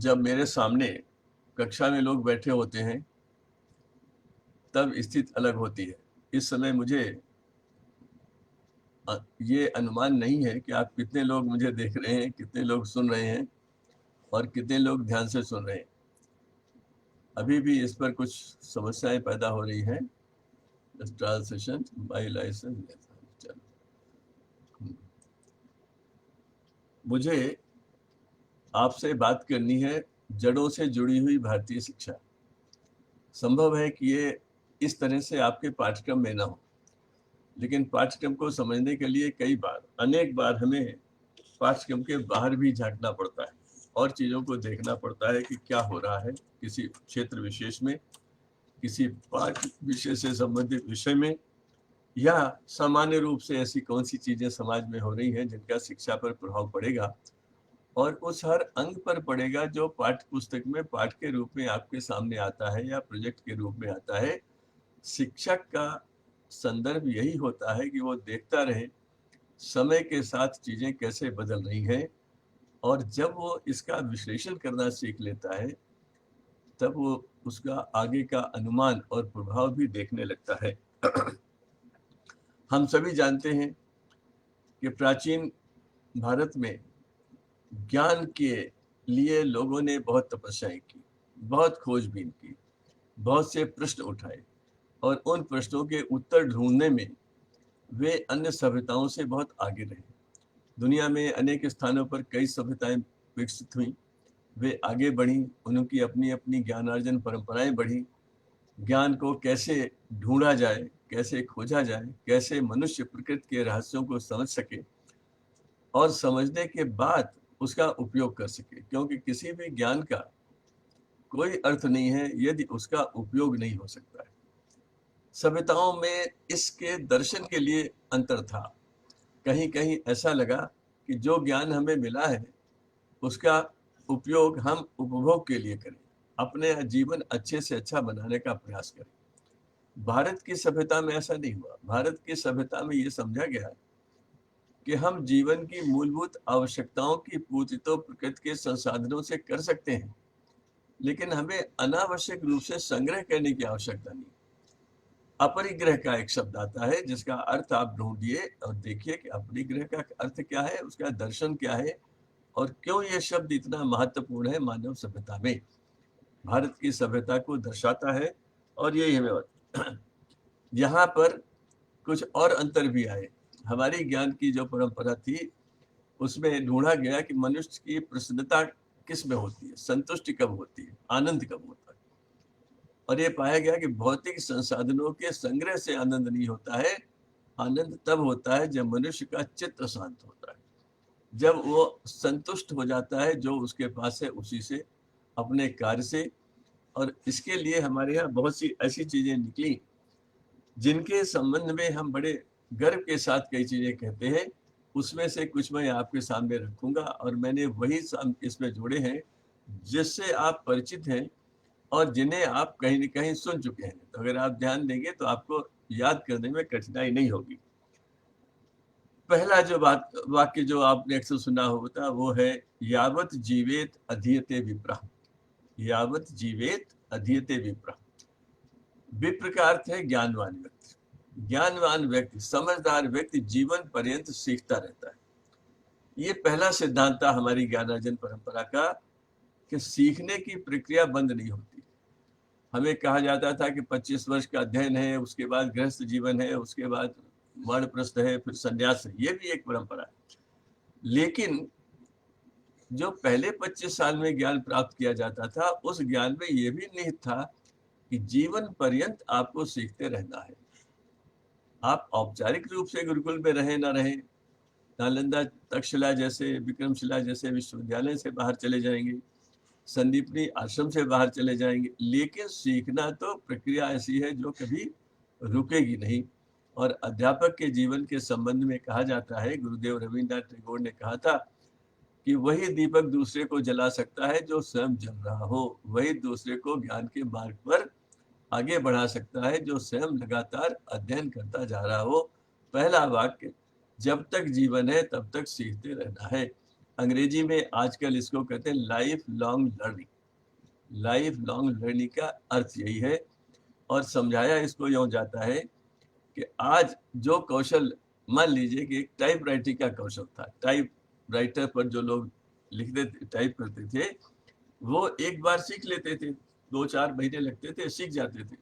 जब मेरे सामने कक्षा में लोग बैठे होते हैं तब स्थिति अलग होती है। इस समय मुझे ये अनुमान नहीं है कि आप कितने लोग मुझे देख रहे हैं, कितने लोग सुन रहे हैं और कितने लोग ध्यान से सुन रहे हैं। अभी भी इस पर कुछ समस्याएं पैदा हो रही हैं। Translation by licence. मुझे आपसे बात करनी है जड़ों से जुड़ी हुई भारतीय शिक्षा। संभव है कि ये इस तरह से आपके पाठ्यक्रम में ना हो, लेकिन पाठ्यक्रम को समझने के लिए कई बार, अनेक बार हमें पाठ्यक्रम के बाहर भी झांकना पड़ता है और चीज़ों को देखना पड़ता है कि क्या हो रहा है किसी क्षेत्र विशेष में, किसी पाठ्य विषय से संबंधित विषय में, या सामान्य रूप से ऐसी कौन सी चीज़ें समाज में हो रही हैं जिनका शिक्षा पर प्रभाव पड़ेगा और उस हर अंग पर पड़ेगा जो पाठ्य पुस्तक में पाठ के रूप में आपके सामने आता है या प्रोजेक्ट के रूप में आता है। शिक्षक का संदर्भ यही होता है कि वो देखता रहे समय के साथ चीज़ें कैसे बदल रही हैं, और जब वो इसका विश्लेषण करना सीख लेता है तब वो उसका आगे का अनुमान और प्रभाव भी देखने लगता है। हम सभी जानते हैं कि प्राचीन भारत में ज्ञान के लिए लोगों ने बहुत तपस्याएं की, बहुत खोजबीन की, बहुत से प्रश्न उठाए और उन प्रश्नों के उत्तर ढूंढने में वे अन्य सभ्यताओं से बहुत आगे रहे। दुनिया में अनेक स्थानों पर कई सभ्यताएं विकसित हुई, वे आगे बढ़ी, उनकी अपनी अपनी ज्ञानार्जन परंपराएं बढ़ी। ज्ञान को कैसे ढूंढा जाए, कैसे खोजा जाए, कैसे मनुष्य प्रकृति के रहस्यों को समझ सके और समझने के बाद उसका उपयोग कर सके, क्योंकि किसी भी ज्ञान का कोई अर्थ नहीं है यदि उसका उपयोग नहीं हो सकता है। सभ्यताओं में इसके दर्शन के लिए अंतर था। कहीं कहीं ऐसा लगा कि जो ज्ञान हमें मिला है उसका उपयोग हम उपभोग के लिए करें, अपने जीवन अच्छे से अच्छा बनाने का प्रयास करें। भारत की सभ्यता में ऐसा नहीं हुआ। भारत की सभ्यता में ये समझा गया कि हम जीवन की मूलभूत आवश्यकताओं की पूर्ति तो प्रकृति के संसाधनों से कर सकते हैं, लेकिन हमें अनावश्यक रूप से संग्रह करने की आवश्यकता नहीं। अपरिग्रह का एक शब्द आता है जिसका अर्थ आप ढूंढिए और देखिए कि अपरिग्रह का अर्थ क्या है, उसका दर्शन क्या है और क्यों ये शब्द इतना महत्वपूर्ण है मानव सभ्यता में। भारत की सभ्यता को दर्शाता है और यही हमें यहाँ पर कुछ और अंतर भी आए। हमारी ज्ञान की जो परंपरा थी उसमें ढूंढा गया कि मनुष्य की प्रसन्नता किस में होती है, संतुष्टि कब होती है, आनंद कब होता है। और ये पाया गया कि भौतिक संसाधनों के संग्रह से आनंद नहीं होता है। आनंद तब होता है जब मनुष्य का चित्त शांत होता है, जब वो संतुष्ट हो जाता है जो उसके पास है उसी से, अपने कार्य से। और इसके लिए हमारे यहाँ बहुत सी ऐसी चीजें निकली जिनके संबंध में हम बड़े गर्व के साथ कई चीजें कहते हैं। उसमें से कुछ मैं आपके सामने रखूंगा और मैंने वही इसमें जोड़े हैं जिससे आप परिचित हैं और जिन्हें आप कहीं न कहीं सुन चुके हैं। तो अगर आप ध्यान देंगे तो आपको याद करने में कठिनाई नहीं होगी। पहला जो वाक्य जो आपने अक्सर सुना होता वो है, यावत जीवेत अधीयते विप्रः। यावत जीवेत अधीयते विप्रः। विप्र का अर्थ है ज्ञानवान व्यक्ति। ज्ञानवान व्यक्ति, समझदार व्यक्ति जीवन पर्यंत सीखता रहता है। ये पहला सिद्धांत था हमारी ज्ञानार्जन परंपरा का कि सीखने की प्रक्रिया बंद नहीं होती। हमें कहा जाता था कि 25 वर्ष का अध्ययन है, उसके बाद गृहस्थ जीवन है, उसके बाद वानप्रस्थ है, फिर संन्यास है। ये भी एक परंपरा है। लेकिन जो पहले 25 साल में ज्ञान प्राप्त किया जाता था उस ज्ञान में ये भी निहित था कि जीवन पर्यंत आपको सीखते रहना है। आप औपचारिक रूप से गुरुकुल में रहें ना रहें, नालंदा, तक्षशिला जैसे, विक्रमशिला जैसे विश्वविद्यालय से बाहर चले जाएंगे, संदीपनी आश्रम से बाहर चले जाएंगे, लेकिन सीखना तो प्रक्रिया ऐसी है जो कभी रुकेगी नहीं। और अध्यापक के जीवन के संबंध में कहा जाता है, गुरुदेव रविन्द्रनाथ टैगोर ने कहा था कि वही दीपक दूसरे को जला सकता है जो स्वयं जल रहा हो, वही दूसरे को ज्ञान के मार्ग पर आगे बढ़ा सकता है जो स्वयं लगातार अध्ययन करता जा रहा हो। पहला वाक्य, जब तक जीवन है तब तक सीखते रहना है। अंग्रेजी में आजकल इसको कहते हैं life long learning. Life long learning का अर्थ यही है, और समझाया इसको यूँ जाता है कि आज जो कौशल, मान लीजिए कि एक टाइप राइटिंग का कौशल था, टाइप राइटर पर जो लोग लिखते टाइप करते थे, वो एक बार सीख लेते थे, 2-4 महीने लगते थे, सीख जाते थे।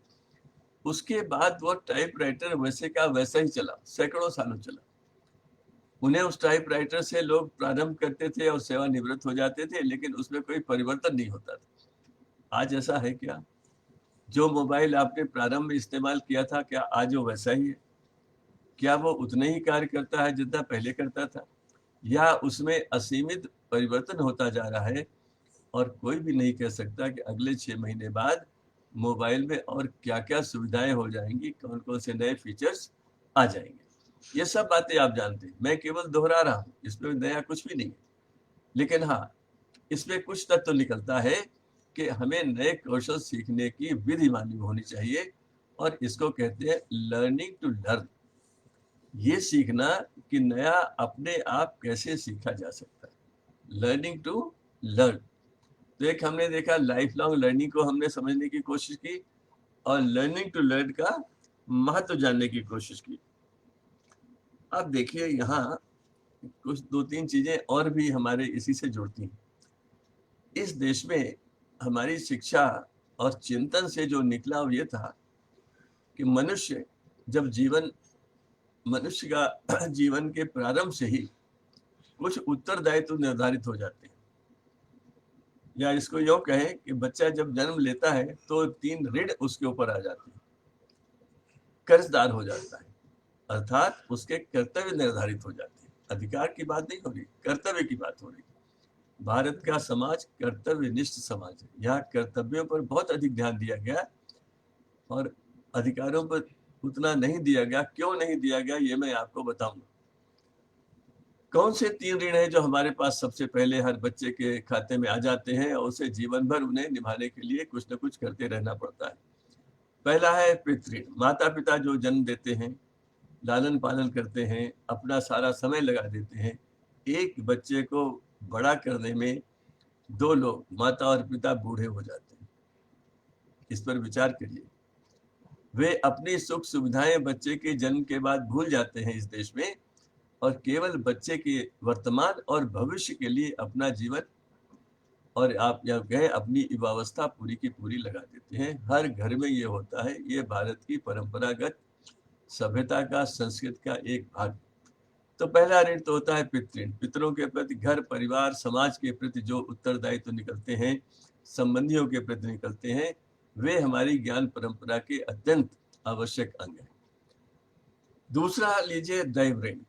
उसके बाद वो टाइप राइटर वैसे का वैसा ही चला, सैकड़ों सालों चला। उन्हें उस टाइप राइटर से लोग प्रारंभ करते थे और सेवानिवृत्त हो जाते थे, लेकिन उसमें कोई परिवर्तन नहीं होता था। आज ऐसा है क्या? जो मोबाइल आपने प्रारंभ में इस्तेमाल किया था, क्या आज वो वैसा ही है? क्या वो उतने ही कार्य करता है जितना पहले करता था, या उसमें असीमित परिवर्तन होता जा रहा है? और कोई भी नहीं कह सकता कि अगले 6 महीने बाद मोबाइल में और क्या-क्या सुविधाएं हो जाएंगी, कौन-कौन से नए फीचर्स आ जाएंगे। ये सब बातें आप जानते हैं, मैं केवल दोहरा रहा हूँ, इसमें नया कुछ भी नहीं है। लेकिन हाँ, इसमें कुछ तत्व निकलता है कि हमें नए कौशल सीखने की विधि मालूम होनी चाहिए, और इसको कहते हैं लर्निंग टू लर्न। ये सीखना कि नया अपने आप कैसे सीखा जा सकता है, लर्निंग टू लर्न। तो एक हमने देखा लाइफ लॉन्ग लर्निंग को हमने समझने की कोशिश की, और लर्निंग टू लर्न का महत्व जानने की कोशिश की। अब देखिए यहाँ कुछ 2-3 चीजें और भी हमारे इसी से जुड़ती हैं। इस देश में हमारी शिक्षा और चिंतन से जो निकला वो ये था कि मनुष्य का जीवन के प्रारंभ से ही कुछ उत्तरदायित्व निर्धारित हो जाते हैं। या इसको यूँ कहें कि बच्चा जब जन्म लेता है तो 3 ऋण उसके ऊपर आ जाते हैं, कर्जदार हो जाता है, अर्थात उसके कर्तव्य निर्धारित हो जाते हैं। अधिकार की बात नहीं हो रही, कर्तव्य की बात हो रही। भारत का समाज कर्तव्यनिष्ठ समाज है। यहाँ कर्तव्यों पर बहुत अधिक ध्यान दिया गया, और अधिकारों पर उतना नहीं दिया गया। क्यों नहीं दिया गया, ये मैं आपको बताऊंगा। कौन से 3 ऋण हैं जो हमारे पास सबसे पहले हर बच्चे के खाते में आ जाते हैं, और उसे जीवन भर उन्हें निभाने के लिए कुछ न कुछ करते रहना पड़ता है। पहला है पितृ, माता पिता जो जन्म देते हैं, लालन पालन करते हैं, अपना सारा समय लगा देते हैं। एक बच्चे को बड़ा करने में 2 लोग, माता और पिता, बूढ़े हो जाते हैं। इस पर विचार करिए। वे अपनी सुख सुविधाएं बच्चे के जन्म के बाद भूल जाते हैं इस देश में, और केवल बच्चे के वर्तमान और भविष्य के लिए अपना जीवन, और आप या कहें अपनी युवावस्था पूरी की पूरी लगा देते हैं। हर घर में ये होता है। ये भारत की परंपरागत सभ्यता का, संस्कृत का एक भाग। तो पहला ऋण तो होता है पितृ। पितरों के प्रति, घर परिवार समाज के प्रति जो उत्तरदायित्व तो निकलते हैं, संबंधियों के प्रति निकलते हैं, वे हमारी ज्ञान परंपरा के अत्यंत आवश्यक अंग हैं। दूसरा लीजिए दैव ऋण।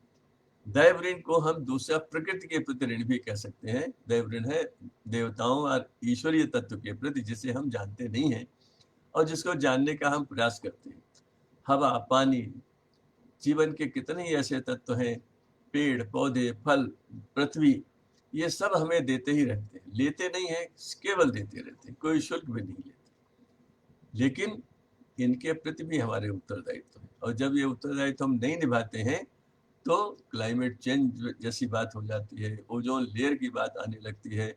दैव ऋण को हम दूसरा प्रकृति के प्रति ऋण भी कह सकते हैं। दैव ऋण है देवताओं और ईश्वरीय तत्व के प्रति, जिसे हम जानते नहीं हैं और जिसको जानने का हम प्रयास करते हैं। हवा, पानी, जीवन के कितने ही ऐसे तत्व हैं, पेड़ पौधे, फल, पृथ्वी, ये सब हमें देते ही रहते हैं। लेते नहीं है, केवल देते रहते हैं, कोई शुल्क भी नहीं लेते। लेकिन इनके प्रति भी हमारे उत्तरदायित्व है, और जब ये उत्तरदायित्व हम नहीं निभाते हैं तो क्लाइमेट चेंज जैसी बात हो जाती है, ओजोन लेयर की बात आने लगती है,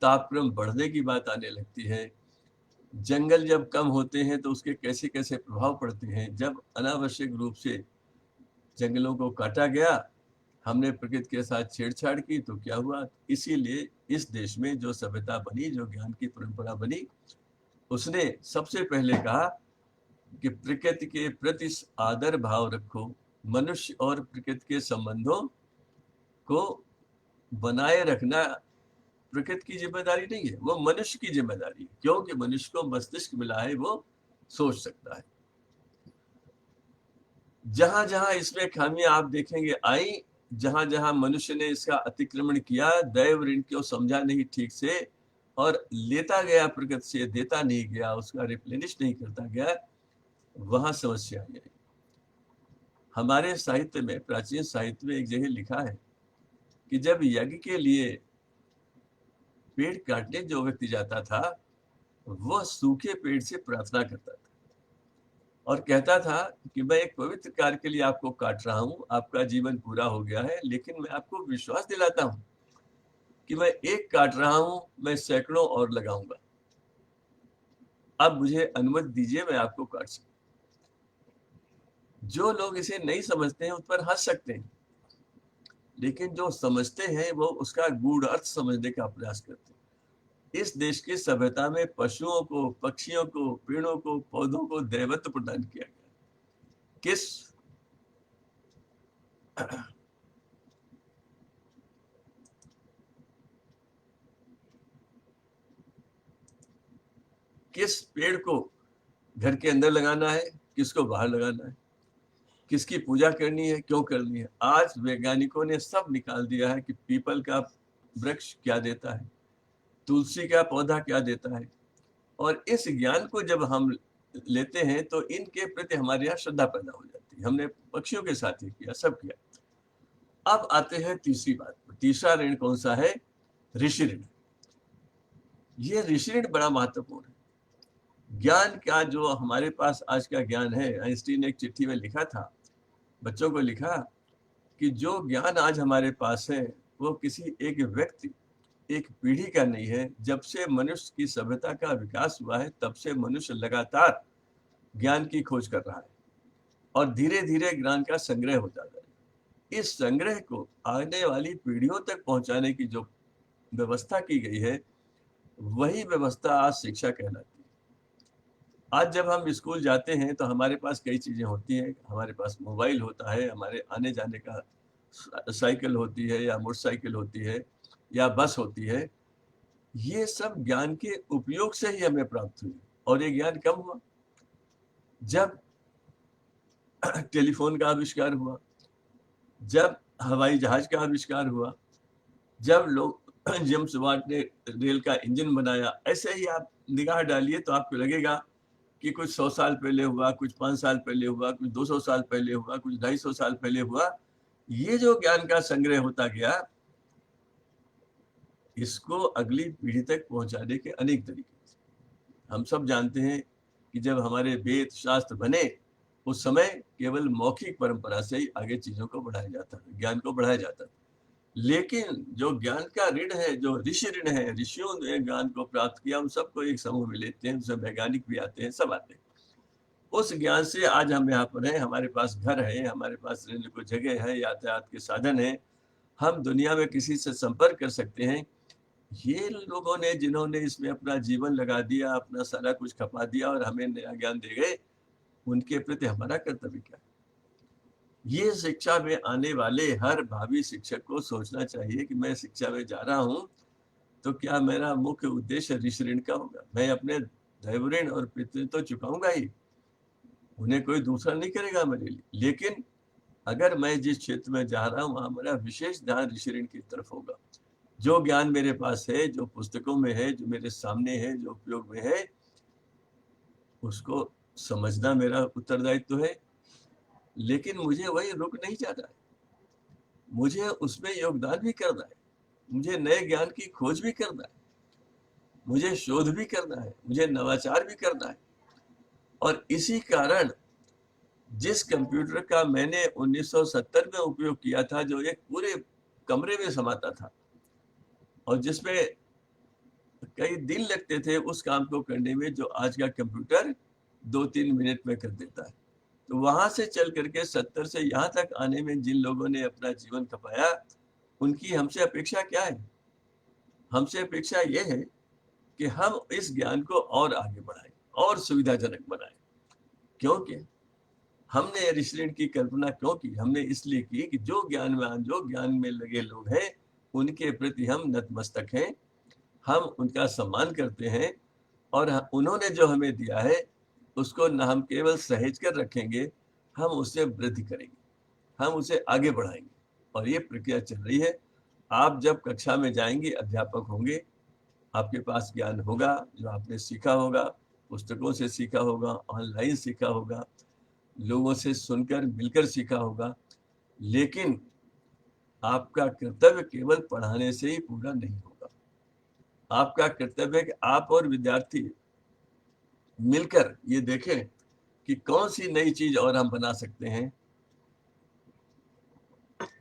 तापक्रम बढ़ने की बात आने लगती है। जंगल जब कम होते हैं तो उसके कैसे कैसे प्रभाव पड़ते हैं। जब अनावश्यक रूप से जंगलों को काटा गया, हमने प्रकृति के साथ छेड़छाड़ की, तो क्या हुआ। इसीलिए इस देश में जो सभ्यता बनी, जो ज्ञान की परंपरा बनी, उसने सबसे पहले कहा कि प्रकृति के प्रति आदर भाव रखो। मनुष्य और प्रकृति के संबंधों को बनाए रखना प्रकृति की जिम्मेदारी नहीं है, वो मनुष्य की जिम्मेदारी है, क्योंकि मनुष्य को मस्तिष्क मिला है, वो सोच सकता है। जहां जहां इसमें खामियां आप देखेंगे आई, जहां जहां मनुष्य ने इसका अतिक्रमण किया, दैव ऋण को समझा नहीं ठीक से, और लेता गया प्रकृति से, देता नहीं गया, उसका रिप्लेनिश नहीं करता गया, वहां समस्या आई। हमारे साहित्य में, प्राचीन साहित्य में एक जगह लिखा है कि जब यज्ञ के लिए पेड़ काटने जो व्यक्ति जाता था, वह सूखे पेड़ से प्रार्थना करता था और कहता था कि मैं एक पवित्र कार्य के लिए आपको काट रहा हूं, आपका जीवन पूरा हो गया है, लेकिन मैं आपको विश्वास दिलाता हूं कि मैं एक काट रहा हूं, मैं सैकड़ों और लगाऊंगा। अब मुझे अनुमति दीजिए, मैं आपको काट सकूं। जो लोग इसे नहीं समझते हैं उस पर हंस सकते हैं, लेकिन जो समझते हैं वो उसका गूढ़ अर्थ समझने का प्रयास करते हैं। इस देश की सभ्यता में पशुओं को, पक्षियों को, पेड़ों को, पौधों को दैवत्व प्रदान किया गया। किस किस पेड़ को घर के अंदर लगाना है, किसको बाहर लगाना है, किसकी पूजा करनी है, क्यों करनी है। आज वैज्ञानिकों ने सब निकाल दिया है कि पीपल का वृक्ष क्या देता है, तुलसी का पौधा क्या देता है। और इस ज्ञान को जब हम लेते हैं तो इनके प्रति हमारे यहाँ श्रद्धा पैदा हो जाती है। हमने पक्षियों के साथ ही किया, सब किया। अब आते हैं तीसरी बात पर। तीसरा ऋण कौन सा है? ऋषि ऋण। ये ऋषि ऋण बड़ा महत्वपूर्ण है। ज्ञान का जो हमारे पास आज का ज्ञान है, आइंस्टीन ने एक चिट्ठी में लिखा था, बच्चों को लिखा कि जो ज्ञान आज हमारे पास है वो किसी एक व्यक्ति, एक पीढ़ी का नहीं है। जब से मनुष्य की सभ्यता का विकास हुआ है तब से मनुष्य लगातार ज्ञान की खोज कर रहा है और धीरे धीरे ज्ञान का संग्रह होता जा रहा है। इस संग्रह को आने वाली पीढ़ियों तक पहुंचाने की जो व्यवस्था की गई है, वही व्यवस्था आज शिक्षा कहलाती है। आज जब हम स्कूल जाते हैं तो हमारे पास कई चीजें होती हैं। हमारे पास मोबाइल होता है, हमारे आने जाने का साइकिल होती है या मोटरसाइकिल होती है या बस होती है। ये सब ज्ञान के उपयोग से ही हमें प्राप्त हुई। और ये ज्ञान कब हुआ? जब टेलीफोन का आविष्कार हुआ, जब हवाई जहाज का आविष्कार हुआ, जब लोग जेम्स वाट ने रेल का इंजन बनाया। ऐसे ही आप निगाह डालिए तो आपको लगेगा कि कुछ 100 साल पहले हुआ, कुछ 5 साल पहले हुआ, कुछ 200 साल पहले हुआ, कुछ 250 साल पहले हुआ। ये जो ज्ञान का संग्रह होता गया, इसको अगली पीढ़ी तक पहुंचाने के अनेक तरीके। हम सब जानते हैं कि जब हमारे वेद शास्त्र बने उस समय केवल मौखिक परंपरा से ही आगे चीजों को बढ़ाया जाता था, ज्ञान को बढ़ाया जाता था। लेकिन जो ज्ञान का ऋण है, जो ऋषि ऋण है, ऋषियों ने ज्ञान को प्राप्त किया, उन सबको एक समूह में लेते हैं। उसमें वैज्ञानिक भी आते हैं, सब आते हैं। उस ज्ञान से आज हम यहाँ पर हैं, हमारे पास घर है, हमारे पास रहने को जगह है, यातायात के साधन है, हम दुनिया में किसी से संपर्क कर सकते हैं। ये लोगों ने, जिन्होंने इसमें अपना जीवन लगा दिया, अपना सारा कुछ खपा दिया और हमें नया ज्ञान दे गए, उनके प्रति हमारा कर्तव्य क्या है? ये शिक्षा में आने वाले हर भावी शिक्षक को सोचना चाहिए कि मैं शिक्षा में जा रहा हूं तो क्या मेरा मुख्य उद्देश्य ऋषि ऋण का होगा? मैं अपने दैव ऋण और पितृ तो चुकाऊंगा ही, उन्हें कोई दूसरा नहीं करेगा मेरे लिए। लेकिन अगर मैं जिस क्षेत्र में जा रहा हूँ वहां मेरा विशेष ध्यान ऋषि ऋण की तरफ होगा। जो ज्ञान मेरे पास है, जो पुस्तकों में है, जो मेरे सामने है, जो उपयोग में है, उसको समझना मेरा उत्तरदायित्व है। लेकिन मुझे वही रुक नहीं जाना है, मुझे उसमें योगदान भी करना है, मुझे नए ज्ञान की खोज भी करना है, मुझे शोध भी करना है, मुझे नवाचार भी करना है। और इसी कारण जिस कंप्यूटर का मैंने 1970 में उपयोग किया था, जो एक पूरे कमरे में समाता था और जिसमें कई दिन लगते थे उस काम को करने में, जो आज का कंप्यूटर 2-3 मिनट में कर देता है। तो वहां से चल करके 70 से यहाँ तक आने में जिन लोगों ने अपना जीवन खपाया, उनकी हमसे अपेक्षा क्या है? हमसे अपेक्षा ये है कि हम इस ज्ञान को और आगे बढ़ाएं और सुविधाजनक बनाएं। क्योंकि हमने ऋषि ऋण की कल्पना क्यों की? हमने इसलिए की कि जो ज्ञानवान, जो ज्ञान में लगे लोग हैं, उनके प्रति हम नतमस्तक हैं, हम उनका सम्मान करते हैं और उन्होंने जो हमें दिया है उसको न हम केवल सहेज कर रखेंगे, हम उससे वृद्धि करेंगे, हम उसे आगे बढ़ाएंगे। और ये प्रक्रिया चल रही है। आप जब कक्षा में जाएंगे, अध्यापक होंगे, आपके पास ज्ञान होगा, जो आपने सीखा होगा, पुस्तकों से सीखा होगा, ऑनलाइन सीखा होगा, लोगों से सुनकर मिलकर सीखा होगा। लेकिन आपका कर्तव्य केवल पढ़ाने से ही पूरा नहीं होगा। आपका कर्तव्य है कि आप और विद्यार्थी मिलकर ये देखें कि कौन सी नई चीज और हम बना सकते हैं,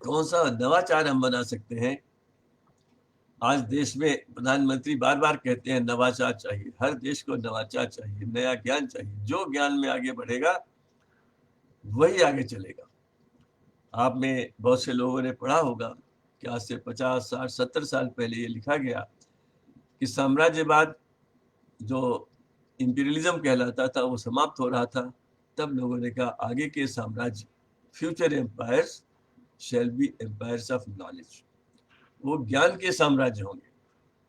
कौन सा नवाचार हम बना सकते हैं आज देश में प्रधानमंत्री बार बार कहते हैं नवाचार चाहिए, हर देश को नवाचार चाहिए, नया ज्ञान चाहिए। जो ज्ञान में आगे बढ़ेगा वही आगे चलेगा। आप में बहुत से लोगों ने पढ़ा होगा कि आज से 50, 60, 70 साल पहले ये लिखा गया कि साम्राज्यवाद जो इंपीरियलिज्म कहलाता था वो समाप्त हो रहा था। तब लोगों ने कहा आगे के साम्राज्य, future empires shall be empires of knowledge, वो ज्ञान के साम्राज्य होंगे।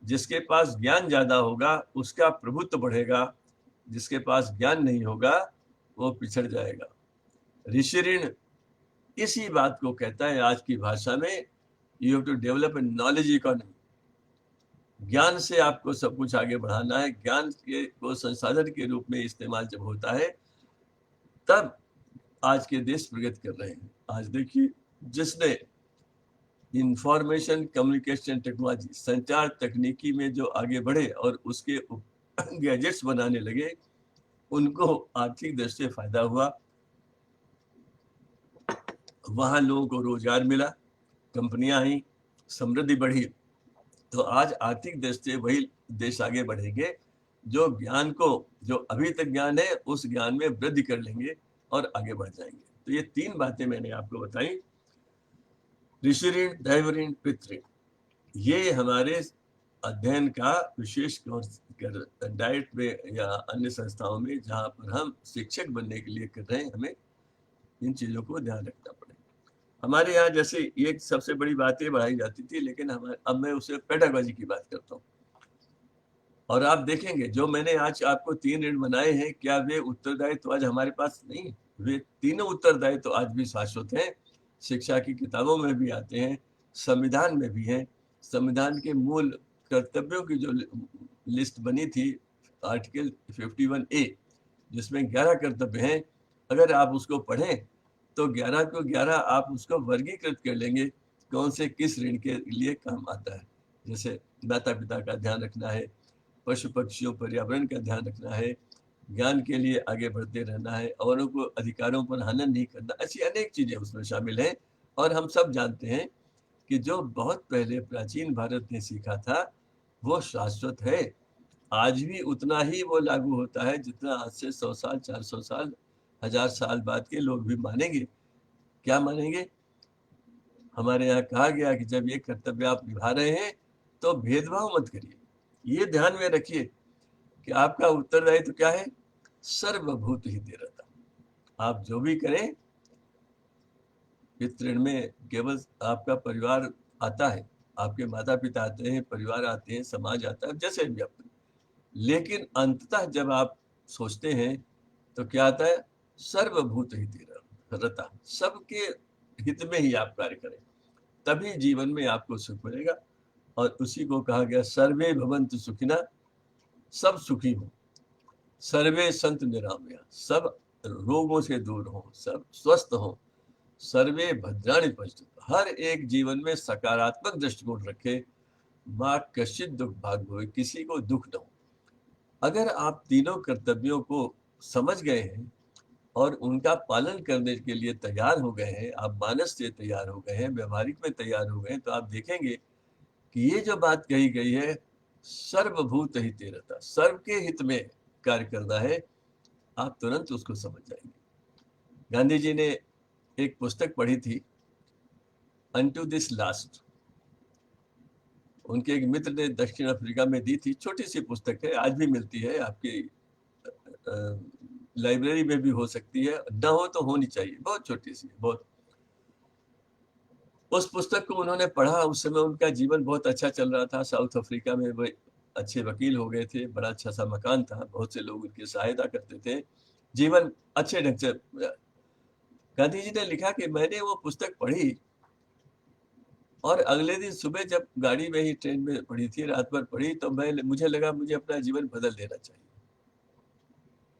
जिसके पास ज्ञान ज्यादा होगा उसका प्रभुत्व बढ़ेगा, जिसके पास ज्ञान नहीं होगा वो पिछड़ जाएगा। ऋषि ऋण इसी बात को कहता है आज की भाषा में, you have to develop a knowledge economy. ज्ञान से आपको सब कुछ आगे बढ़ाना है। ज्ञान के को संसाधन के रूप में इस्तेमाल जब होता है तब आज के देश प्रगति कर रहे हैं। आज देखिए, जिसने इंफॉर्मेशन कम्युनिकेशन टेक्नोलॉजी, संचार तकनीकी में जो आगे बढ़े और उसके गैजेट्स बनाने लगे, उनको आर्थिक दृष्टि से फायदा हुआ, वहां लोगों को रोजगार मिला, कंपनियां आई, समृद्धि बढ़ी। तो आज आर्थिक दृष्टि से वही देश आगे बढ़ेंगे जो ज्ञान को, जो अभी तक ज्ञान है उस ज्ञान में वृद्धि कर लेंगे और आगे बढ़ जाएंगे। तो ये 3 बातें मैंने आपको बताई, ऋषि ऋण, दैव ऋण, पितृ ऋण। ये हमारे अध्ययन का विशेष कोर्स डाइट में या अन्य संस्थाओं में जहाँ पर हम शिक्षक बनने के लिए कर रहे हैं, हमें इन चीजों को ध्यान रखना पड़ेगा। हमारे यहाँ जैसे ये सबसे बड़ी बातें बढ़ाई जाती थी, लेकिन अब मैं उसे पेडागोजी की बात करता हूँ। और आप देखेंगे जो मैंने आज आपको 3 ऋण बनाए हैं, क्या वे उत्तरदायित्व तो आज हमारे पास नहीं? वे तीनों उत्तरदायित्व तो आज भी शाश्वत हैं, शिक्षा की किताबों में भी आते हैं, संविधान में भी हैं। संविधान के मूल कर्तव्यों की जो लिस्ट बनी थी, आर्टिकल 51A, जिसमें 11 कर्तव्य हैं, अगर आप उसको पढ़ें तो 11 को 11 आप उसको वर्गीकृत कर लेंगे कौन से किस ऋण के लिए काम आता है। जैसे माता पिता का ध्यान रखना है, पशु पक्षियों पर्यावरण का ध्यान रखना है, ज्ञान के लिए आगे बढ़ते रहना है, औरों को अधिकारों पर हनन नहीं करना, ऐसी अनेक चीजें उसमें शामिल हैं। और हम सब जानते हैं कि जो बहुत पहले प्राचीन भारत ने सीखा था वो शाश्वत है। आज भी उतना ही वो लागू होता है जितना आज से 100 साल, 400 साल, 1000 साल बाद के लोग भी मानेंगे। क्या मानेंगे? हमारे यहाँ कहा गया कि जब ये कर्तव्य आप निभा रहे हैं तो भेदभाव मत करिए। ये ध्यान में रखिए कि आपका उत्तरदायित्व क्या है? सर्वभूत हिते रता। आप जो भी करें, इस ऋण में केवल आपका परिवार आता है, आपके माता पिता आते हैं, परिवार आते हैं, समाज आता है, जैसे भी आप, लेकिन अंततः जब आप सोचते हैं तो क्या आता है? सर्वभूत हिते रता। सबके हित में ही आप कार्य करें, तभी जीवन में आपको सुख मिलेगा। और उसी को कहा गया सर्वे भवन्तु सुखिनः, सब सुखी हो, सर्वे सन्तु निरामया, सब रोगों से दूर हो, सब स्वस्थ हो, सर्वे भद्राणि पश्यन्तु, हर एक जीवन में सकारात्मक दृष्टिकोण रखे, माँ कश्चित् दुख भाग् भवेत्, किसी को दुख न हो। अगर आप तीनों कर्तव्यों को समझ गए हैं और उनका पालन करने के लिए तैयार हो गए हैं, आप मानस से तैयार हो गए हैं, व्यवहारिक में तैयार हो गए हैं, तो आप देखेंगे कि ये जो बात कही गई है सर्वभूत हिते रता, सर्व के हित में कार्य करना है, आप तुरंत उसको समझ जाएंगे। गांधी जी ने एक पुस्तक पढ़ी थी, अनटू दिस लास्ट। उनके एक मित्र ने दक्षिण अफ्रीका में दी थी, छोटी सी पुस्तक है, आज भी मिलती है, आपकी लाइब्रेरी में भी हो सकती है, ना हो तो होनी चाहिए, बहुत छोटी सी, बहुत। उस पुस्तक को उन्होंने पढ़ा, उस समय उनका जीवन बहुत अच्छा चल रहा था, साउथ अफ्रीका में वो अच्छे वकील हो गए थे, बड़ा अच्छा सा मकान था, बहुत से लोग उनकी सहायता करते थे, जीवन अच्छे ढंग से। गांधी जी ने लिखा कि मैंने वो पुस्तक पढ़ी और अगले दिन सुबह जब गाड़ी में ही, ट्रेन में पढ़ी थी, रात भर पढ़ी, तो मुझे लगा मुझे अपना जीवन बदल देना चाहिए।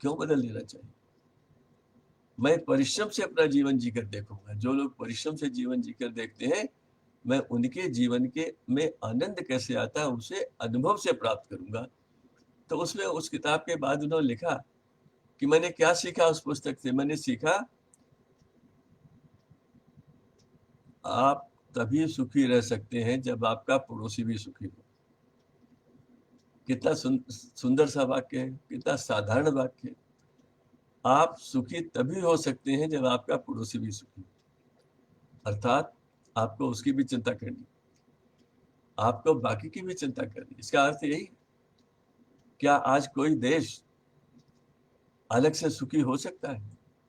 क्यों बदल देना चाहिए? मैं परिश्रम से अपना जीवन जीकर देखूंगा। जो लोग परिश्रम से जीवन जीकर देखते हैं, मैं उनके जीवन के में आनंद कैसे आता है उसे अनुभव से प्राप्त करूंगा। तो उसमें उस किताब के बाद उन्होंने लिखा कि मैंने क्या सीखा उस पुस्तक से। मैंने सीखा आप तभी सुखी रह सकते हैं जब आपका पड़ोसी भी सुखी हो। कितना सुंदर सा वाक्य है, कितना साधारण वाक्य है। आप सुखी तभी हो सकते हैं जब आपका पड़ोसी भी सुखी हो, अर्थात आपको उसकी भी चिंता करनी, आपको बाकी की भी चिंता करनी। इसका अर्थ यही, क्या आज कोई देश अलग से सुखी हो सकता है?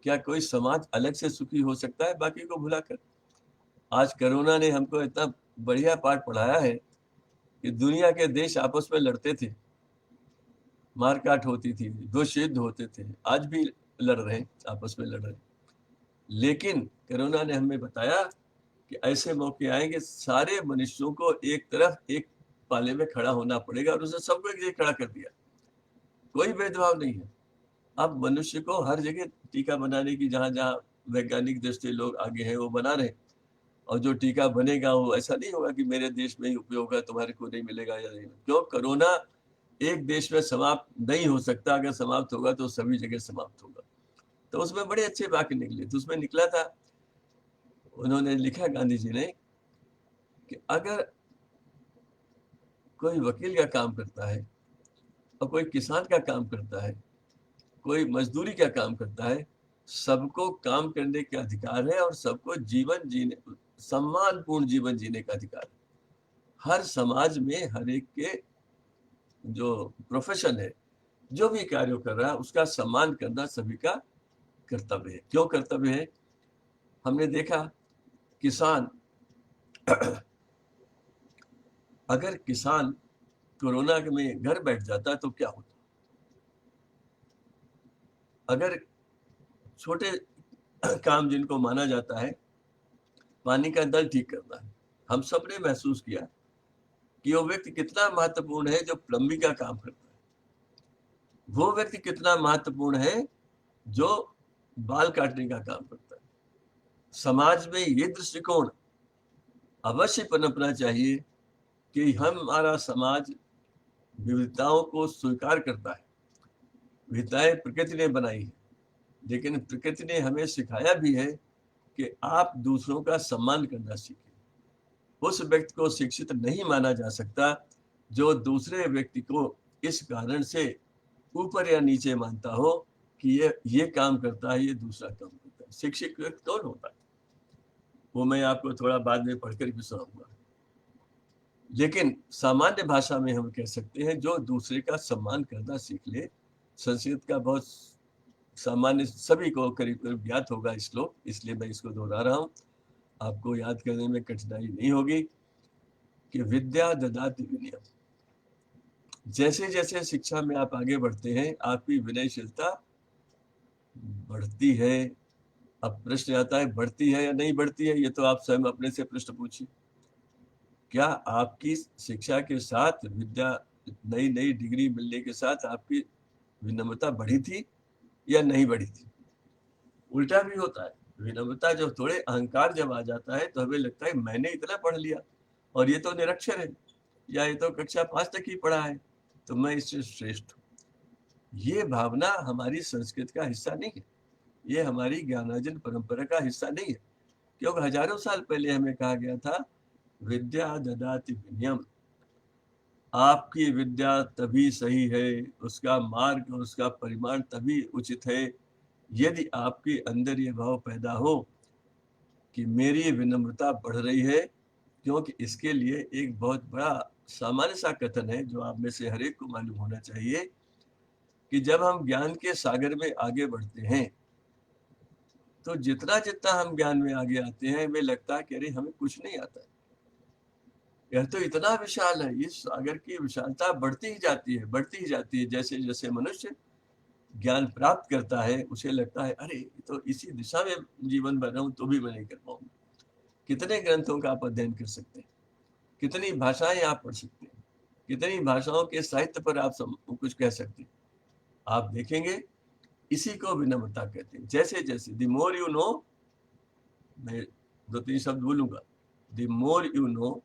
क्या कोई समाज अलग से सुखी हो सकता है बाकी को भुलाकर? आज कोरोना ने हमको इतना बढ़िया पाठ पढ़ाया है कि दुनिया के देश आपस में लड़ते थे, मारकाट होती थी, विश्व युद्ध होते थे, आज भी लड़ रहे हैं, आपस में लड़ रहे हैं। लेकिन कोरोना ने हमें बताया कि ऐसे मौके आएंगे, सारे मनुष्यों को एक तरफ एक पाले में खड़ा होना पड़ेगा, और उसने सबको एक जगह खड़ा कर दिया। कोई भेदभाव नहीं है। अब मनुष्य को हर जगह टीका बनाने की, जहां जहां वैज्ञानिक दृष्टि लोग आगे हैं वो बना रहे, और जो टीका बनेगा वो ऐसा नहीं होगा कि मेरे देश में ही उपयोग है, तुम्हारे को नहीं मिलेगा या नहीं। क्यों? कोरोना एक देश में समाप्त नहीं हो सकता, अगर समाप्त होगा तो सभी जगह समाप्त होगा। तो उसमें बड़े अच्छे वाक्य निकले। तो उसमें निकला था, उन्होंने लिखा गांधी जी ने, कि अगर कोई वकील का काम करता है और कोई किसान का काम करता है, कोई मजदूरी का काम करता है, सबको काम करने का अधिकार है और सबको जीवन जीने, सम्मानपूर्ण जीवन जीने का अधिकार है। हर समाज में हर एक के जो प्रोफेशन है, जो भी कार्य कर रहा है, उसका सम्मान करना सभी का कर्तव्य है। क्यों कर्तव्य है? हमने देखा, किसान अगर किसान कोरोना में घर बैठ जाता तो क्या होता? अगर छोटे काम जिनको माना जाता है, पानी का नल ठीक करना है, हम सब ने महसूस किया कि वो व्यक्ति कितना महत्वपूर्ण है जो प्लम्बिंग का काम करता है। वो व्यक्ति कितना महत्वपूर्ण है जो बाल काटने का काम करता है। समाज में ये दृष्टिकोण अवश्य पनपना चाहिए कि हमारा समाज विविधताओं को स्वीकार करता है। विविधताएं प्रकृति ने बनाई है, लेकिन प्रकृति ने हमें सिखाया भी है कि आप दूसरों का सम्मान करना सीखें। उस व्यक्ति को शिक्षित नहीं माना जा सकता जो दूसरे व्यक्ति को इस कारण से ऊपर या नीचे मानता हो कि ये काम करता है, ये दूसरा काम करता है। शिक्षित व्यक्ति कौन होता है? वो मैं आपको थोड़ा बाद में पढ़कर भी सुनाऊंगा। लेकिन सामान्य भाषा में हम कह सकते हैं, जो दूसरे का सम्मान करना सीख ले। संस्कृत का बहुत सामान्य, सभी को करीब करीब ज्ञात होगा श्लोक, इसलिए मैं इसको दोहरा रहा हूँ, आपको याद करने में कठिनाई नहीं होगी, कि विद्या ददाति विनयम। जैसे जैसे शिक्षा में आप आगे बढ़ते हैं, आपकी विनयशीलता बढ़ती है। अब प्रश्न आता है, बढ़ती है या नहीं बढ़ती है? ये तो आप स्वयं अपने से प्रश्न पूछिए। क्या आपकी शिक्षा के साथ, विद्या, नई नई डिग्री मिलने के साथ आपकी विनम्रता बढ़ी थी या नहीं बढ़ी थी? उल्टा भी होता है। विनम्रता जब, थोड़े अहंकार जब आ जाता है, तो हमें लगता है मैंने इतना पढ़ लिया और ये तो निरक्षर है, या ये तो कक्षा 5 तक ही पढ़ा है, तो मैं इससे श्रेष्ठ हूँ। ये भावना हमारी संस्कृत का हिस्सा नहीं है, ये हमारी ज्ञानार्जन परंपरा का हिस्सा नहीं है। क्योंकि हजारों साल पहले हमें कहा गया था, विद्या ददाति विनयम। आपकी विद्या तभी सही है, उसका मार्ग, उसका परिमाण तभी उचित है, यदि आपके अंदर ये भाव पैदा हो कि मेरी विनम्रता बढ़ रही है। क्योंकि इसके लिए एक बहुत बड़ा सामान्य सा कथन है, जो आप में से हर एक को मालूम होना चाहिए, कि जब हम ज्ञान के सागर में आगे बढ़ते हैं, तो जितना जितना हम ज्ञान में आगे आते हैं, हमें लगता है कि अरे हमें कुछ नहीं आता है, यह तो इतना विशाल है। इस सागर की विशालता बढ़ती ही जाती है, बढ़ती ही जाती है। जैसे जैसे मनुष्य ज्ञान प्राप्त करता है, उसे लगता है अरे तो इसी दिशा में जीवन भर रहा हूं, तो भी मैं नहीं कर पाऊंगा। कितने ग्रंथों का आप अध्ययन कर सकते हैं, कितनी भाषाएं आप पढ़ सकते हैं, कितनी भाषाओं के साहित्य पर आप कुछ कह सकते हैं। आप देखेंगे, इसी को विनम्रता कहते हैं। जैसे जैसे द मोर यू नो, मैं 2-3 शब्द बोलूंगा, the more you know,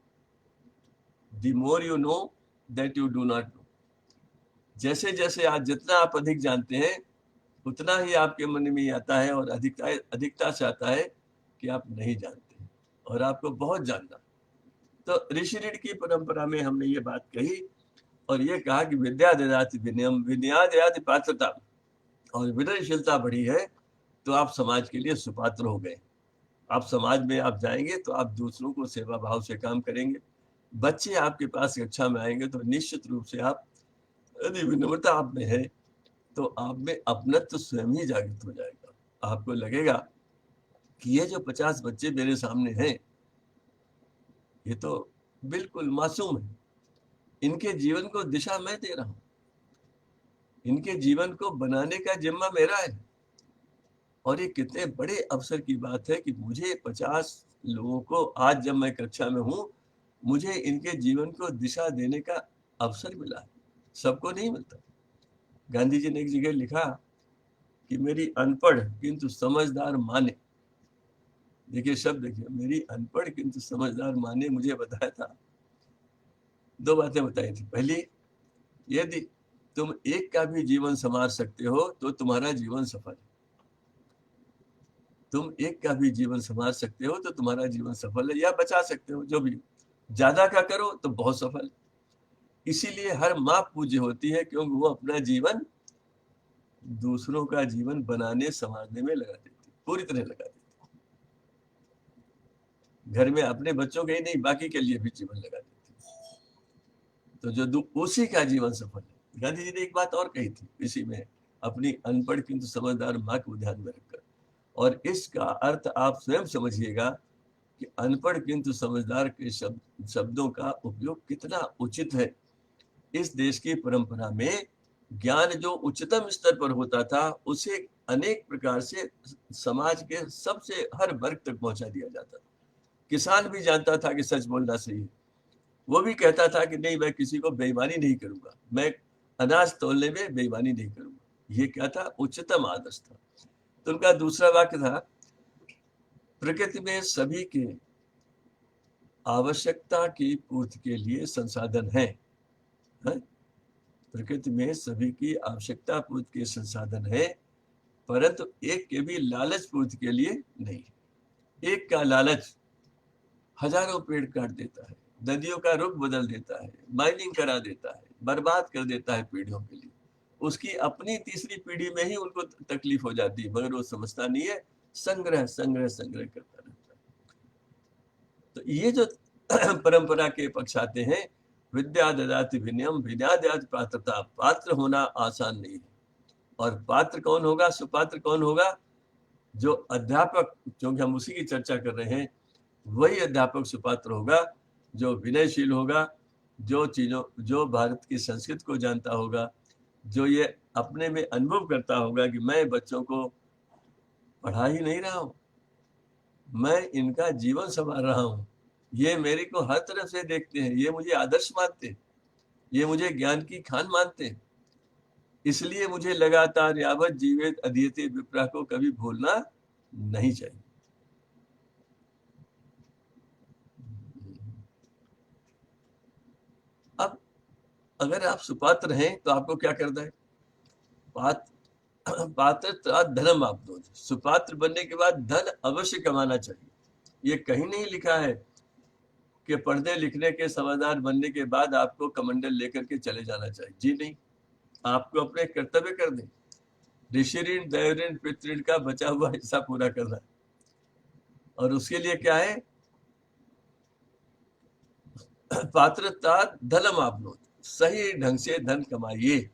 the more you know that you do not know. जैसे जैसे आज जितना आप अधिक जानते हैं, उतना ही आपके मन में आता है, और अधिकता से आता है कि आप नहीं जानते। और आपको बहुत जानना। तो ऋषि ऋण की परंपरा में हमने ये बात कही और ये कहा कि विद्या ददाति विनयम विनया ददाति पात्रता, और विनयशीलता बढ़ी है तो आप समाज के लिए सुपात्र हो गए। आप समाज में आप जाएंगे तो आप दूसरों को सेवा भाव से काम करेंगे। बच्चे आपके पास कक्षा में आएंगे तो निश्चित रूप से आप, यदि विनम्रता आप में है तो आप में अपनत्व स्वयं ही जागृत हो जाएगा। आपको लगेगा कि ये जो 50 बच्चे मेरे सामने हैं ये तो बिल्कुल मासूम है, इनके जीवन को दिशा मैं दे रहा हूं, इनके जीवन को बनाने का जिम्मा मेरा है। और ये कितने बड़े अवसर की बात है कि मुझे 50 लोगों को, आज जब मैं कक्षा में हूं, मुझे इनके जीवन को दिशा देने का अवसर मिला है। सबको नहीं मिलता। गांधी जी ने एक जगह लिखा कि मेरी अनपढ़ किंतु समझदार माँ ने, देखिए शब्द देखिए, मेरी अनपढ़ किंतु समझदार माँ ने मुझे बताया था, 2 बातें बताई थी। पहली, यदि तुम एक का भी जीवन संवार सकते हो तो तुम्हारा जीवन सफल है। तुम एक का भी जीवन संवार सकते हो तो तुम्हारा जीवन सफल है, या बचा सकते हो, जो भी। ज्यादा का करो तो बहुत सफल। इसीलिए हर माँ पूज्य होती है, क्योंकि वो अपना जीवन दूसरों का जीवन बनाने संवारने में लगा देती, पूरी तरह लगा देती। घर में अपने बच्चों के ही नहीं, बाकी के लिए भी जीवन लगा देती। तो जो उसी का जीवन सफल है। गांधी जी ने एक बात और कही थी इसी में, अपनी अनपढ़ किंतु समझदार माँ को ध्यान में रखकर, और इसका अर्थ आप स्वयं समझिएगा कि अनपढ़ किंतु समझदार के शब्दों का उपयोग कितना उचित है। इस देश की परंपरा में ज्ञान जो उच्चतम स्तर पर होता था उसे अनेक प्रकार से समाज के सबसे हर वर्ग तक पहुंचा दिया जाता था। किसान भी जानता था कि सच बोलना सही है, वो भी कहता था कि नहीं, मैं किसी को बेईमानी नहीं करूंगा, मैं अनाज तोलने में बेईमानी नहीं करूंगा। ये क्या था? उच्चतम आदर्श था। तो उनका दूसरा वाक्य था, प्रकृति में सभी के आवश्यकता की पूर्ति के लिए संसाधन है। प्रकृति में सभी की आवश्यकता पूर्ति के संसाधन है, परंतु एक के भी लालच पूर्ति के लिए नहीं। एक का लालच हजारों पेड़ काट देता है, नदियों का रुख बदल देता है, माइनिंग करा देता है, बर्बाद कर देता है पीढ़ियों के लिए। उसकी अपनी तीसरी पीढ़ी में ही उनको तकलीफ हो जाती है, मगर वो समझता नहीं है, संग्रह संग्रह संग्रह करता रहता है। तो ये जो परंपरा के पक्ष आते हैं, विद्या ददाति विनयम विद्या ददाति पात्रता। पात्र होना आसान नहीं है। और पात्र कौन होगा, सुपात्र कौन होगा? जो अध्यापक, क्योंकि हम उसी की चर्चा कर रहे हैं, वही अध्यापक सुपात्र होगा जो विनयशील होगा, जो भारत की संस्कृति को जानता होगा, जो ये अपने में अनुभव करता होगा कि मैं बच्चों को पढ़ा ही नहीं रहा हूं, मैं इनका जीवन संवार रहा हूं। ये मेरे को हर तरफ से देखते हैं, ये मुझे आदर्श मानते हैं, ये मुझे ज्ञान की खान मानते हैं। इसलिए मुझे लगातार यावत जीवित अधीयते विप्रा को कभी भूलना नहीं चाहिए। अब अगर आप सुपात्र हैं तो आपको क्या करना है? पात्र धर्म आप दो। सुपात्र बनने के बाद धन अवश्य कमाना चाहिए। ये कहीं नहीं लिखा है कि पढ़ने लिखने के समझदार बनने के बाद आपको कमंडल लेकर के चले जाना चाहिए। जी नहीं, आपको अपने कर्तव्य कर दें। ऋषि ऋण, दैव ऋण, पितृ ऋण का बचा हुआ हिस्सा पूरा करना है। और उसके लिए क्या है? पात्रता धर्म आप लो, सही ढंग से धन कमाइए।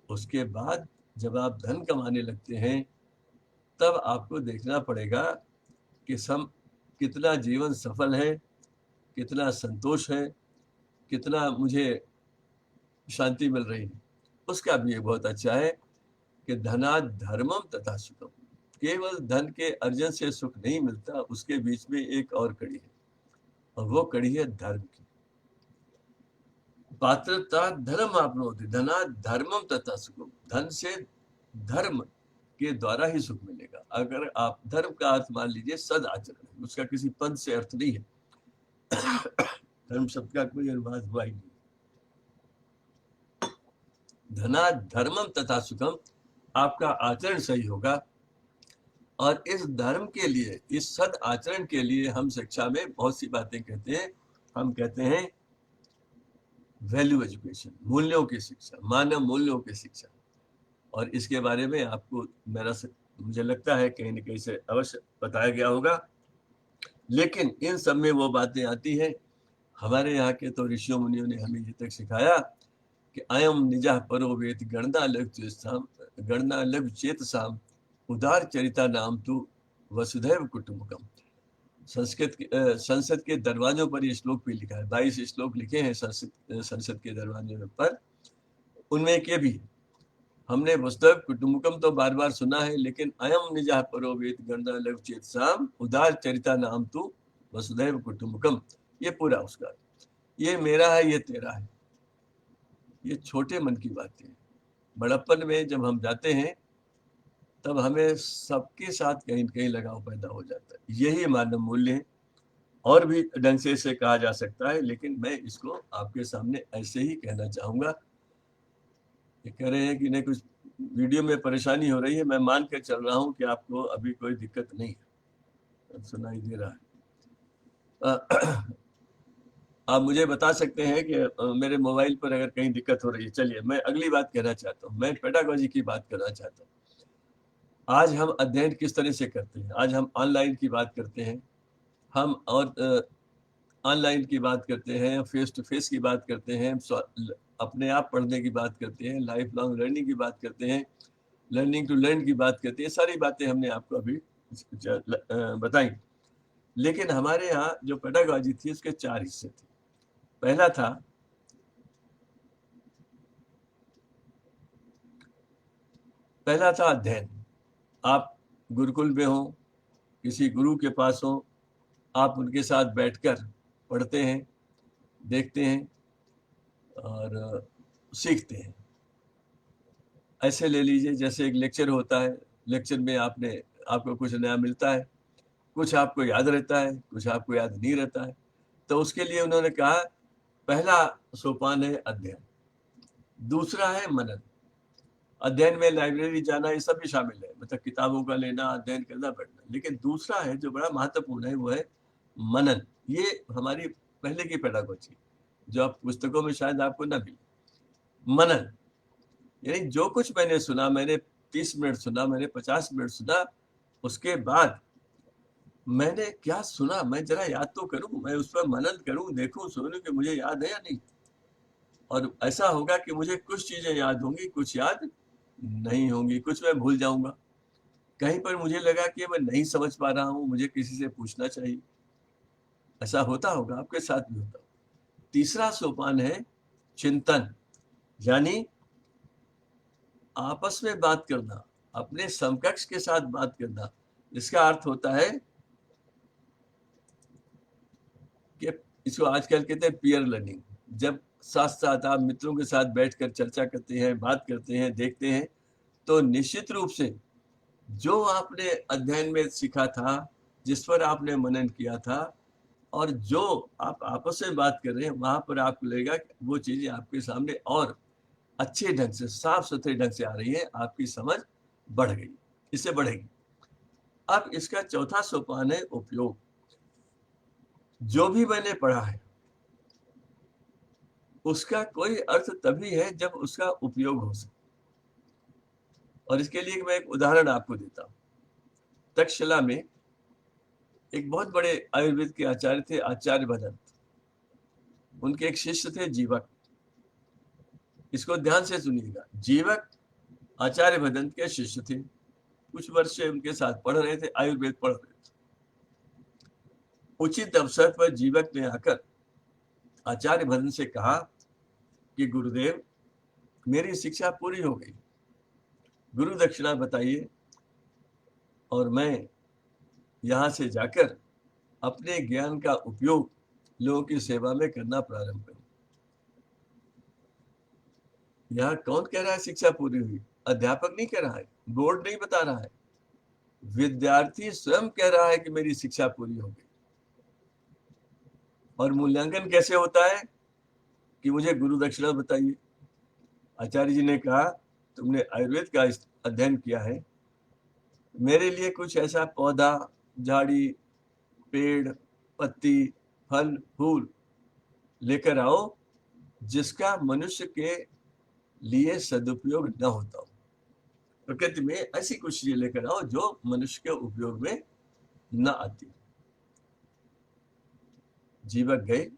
उसके बाद जब आप धन कमाने लगते हैं तब आपको देखना पड़ेगा कि कितना जीवन सफल है, कितना संतोष है, कितना मुझे शांति मिल रही है। उसका भी बहुत अच्छा है कि धनात् धर्मम तथा सुखम। केवल धन के अर्जन से सुख नहीं मिलता, उसके बीच में एक और कड़ी है, और वो कड़ी है धर्म की। पात्रता धर्म आपनोति धनात् धर्मम तथा सुखम। धन से धर्म के द्वारा ही सुख मिलेगा। अगर आप धर्म का अर्थ मान लीजिए सदाचरण, उसका किसी पद से अर्थ नहीं है। धर्म शब्द का कोई अनुवाद हुआ ही नहीं। धनात् धर्मम तथा सुखम, आपका आचरण सही होगा और इस धर्म के लिए, इस सद आचरण के लिए हम शिक्षा में बहुत सी बातें कहते हैं। हम कहते हैं वैल्यू एजुकेशन, मूल्यों की शिक्षा, मानव मूल्यों की शिक्षा। और इसके बारे में आपको मुझे लगता है कहीं न कहीं से अवश्य बताया गया होगा। लेकिन इन सब में वो बातें आती हैं, हमारे यहाँ के तो ऋषियों मुनियों ने हमें ये तक सिखाया कि अयम निजः परो वेति गणना लघु चेतसाम उदार चरिता नाम तु वसुधैव कुटुंबकम। संसद के दरवाजों पर ये श्लोक भी लिखा है, 22 श्लोक लिखे हैं संसद के दरवाजों पर। उनमें के भी हमने वसुधैव कुटुंबकम तो बार बार सुना है, लेकिन अयम निजः परो वेति गणना लघु चेतसाम उदार चरिता नाम तु वसुधैव कुटुंबकम, ये पूरा उसका, ये मेरा है, ये तेरा है। ये छोटे मन की बातें हैं। बड़प्पन में जब हम जाते हैं तब हमें सबके साथ कहीं न कहीं लगाव पैदा हो जाता है। यही मानव मूल्य है। और भी ढंग से इसे कहा जा सकता है, लेकिन मैं इसको आपके सामने ऐसे ही कहना चाहूँगा। ये कह रहे हैं कि नहीं कुछ वीडियो में परेशानी हो रही है, मैं मान के चल रहा हूँ कि आपको अभी कोई दिक्कत नहीं है, सुनाई दे रहा है। आप मुझे बता सकते हैं कि मेरे मोबाइल पर अगर कहीं दिक्कत हो रही है। चलिए, मैं अगली बात कहना चाहता हूँ, मैं पेडागॉजी की बात करना चाहता हूँ। आज हम अध्ययन किस तरह से करते हैं? आज हम ऑनलाइन की बात करते हैं, हम और ऑनलाइन की बात करते हैं, फेस टू फेस की बात करते हैं, अपने आप पढ़ने की बात करते हैं, लाइफ लॉन्ग लर्निंग की बात करते हैं, लर्निंग टू लर्न की बात करते हैं। सारी बातें हमने आपको अभी बताई। लेकिन हमारे यहाँ जो पेडागॉजी थी उसके 4 हिस्से थे। पहला था अध्ययन। आप गुरुकुल में हो, किसी गुरु के पास हो, आप उनके साथ बैठकर पढ़ते हैं, देखते हैं और सीखते हैं। ऐसे ले लीजिए जैसे एक लेक्चर होता है, लेक्चर में आपको कुछ नया मिलता है, कुछ आपको याद रहता है, कुछ आपको याद नहीं रहता है। तो उसके लिए उन्होंने कहा पहला सोपान है अध्ययन, दूसरा है मनन। अध्ययन में लाइब्रेरी जाना ये सब भी शामिल है, मतलब किताबों का लेना, अध्ययन करना, बैठना। लेकिन दूसरा है जो बड़ा महत्वपूर्ण है, वो है मनन। ये हमारी पहले की पेडागॉजी जो आप पुस्तकों में शायद आपको ना मिले। मनन यानी जो कुछ मैंने सुना, मैंने 30 मिनट सुना, मैंने 50 मिनट सुना, उसके बाद मैंने क्या सुना मैं जरा याद तो करूं, मैं उस पर मनन करूं, देखूं, सुनूं कि मुझे याद है या नहीं। और ऐसा होगा कि मुझे कुछ चीजें याद होंगी, कुछ याद नहीं होंगी, कुछ मैं भूल जाऊंगा। कहीं पर मुझे लगा कि मैं नहीं समझ पा रहा हूं, मुझे किसी से पूछना चाहिए। ऐसा होता होगा, आपके साथ भी होता होगा। तीसरा सोपान है चिंतन, यानी आपस में बात करना, अपने समकक्ष के साथ बात करना। इसका अर्थ होता है कि इसको आजकल कहते हैं पीयर लर्निंग। जब साथ साथ आप मित्रों के साथ बैठकर चर्चा करते हैं, बात करते हैं, देखते हैं, तो निश्चित रूप से जो आपने अध्ययन में सीखा था, जिस पर आपने मनन किया था, और जो आप आपस में बात कर रहे हैं, वहां पर आपको लगेगा कि वो चीजें आपके सामने और अच्छे ढंग से, साफ सुथरे ढंग से आ रही है, आपकी समझ बढ़ गई, इससे बढ़ेगी। अब इसका चौथा सोपान है उपयोग। जो भी मैंने पढ़ा है उसका कोई अर्थ तभी है जब उसका उपयोग हो सके। और इसके लिए मैं एक उदाहरण आपको देता हूँ। तक्षशिला में एक बहुत बड़े आयुर्वेद के आचार्य थे, आचार्य भदंत। उनके एक शिष्य थे जीवक। इसको ध्यान से सुनिएगा। जीवक आचार्य भदंत के शिष्य थे, कुछ वर्ष से उनके साथ पढ़ रहे थे, आयुर्वेद पढ़ रहे थे। उचित अवसर पर जीवक ने आकर आचार्य भदंत से कहा कि गुरुदेव, मेरी शिक्षा पूरी हो गई, गुरु दक्षिणा बताइए और मैं यहां से जाकर अपने ज्ञान का उपयोग लोगों की सेवा में करना प्रारंभ करूं। यहाँ कौन कह रहा है शिक्षा पूरी हुई? अध्यापक नहीं कह रहा है, बोर्ड नहीं बता रहा है, विद्यार्थी स्वयं कह रहा है कि मेरी शिक्षा पूरी हो गई। और मूल्यांकन कैसे होता है कि मुझे गुरु दक्षिणा बताइए। आचार्य जी ने कहा तुमने आयुर्वेद का अध्ययन किया है, मेरे लिए कुछ ऐसा पौधा, झाड़ी, पेड़, पत्ती, फल, फूल लेकर आओ जिसका मनुष्य के लिए सदुपयोग न होता हो। प्रकृति में ऐसी कुछ चीजें लेकर आओ जो मनुष्य के उपयोग में न आती। जीवक गए।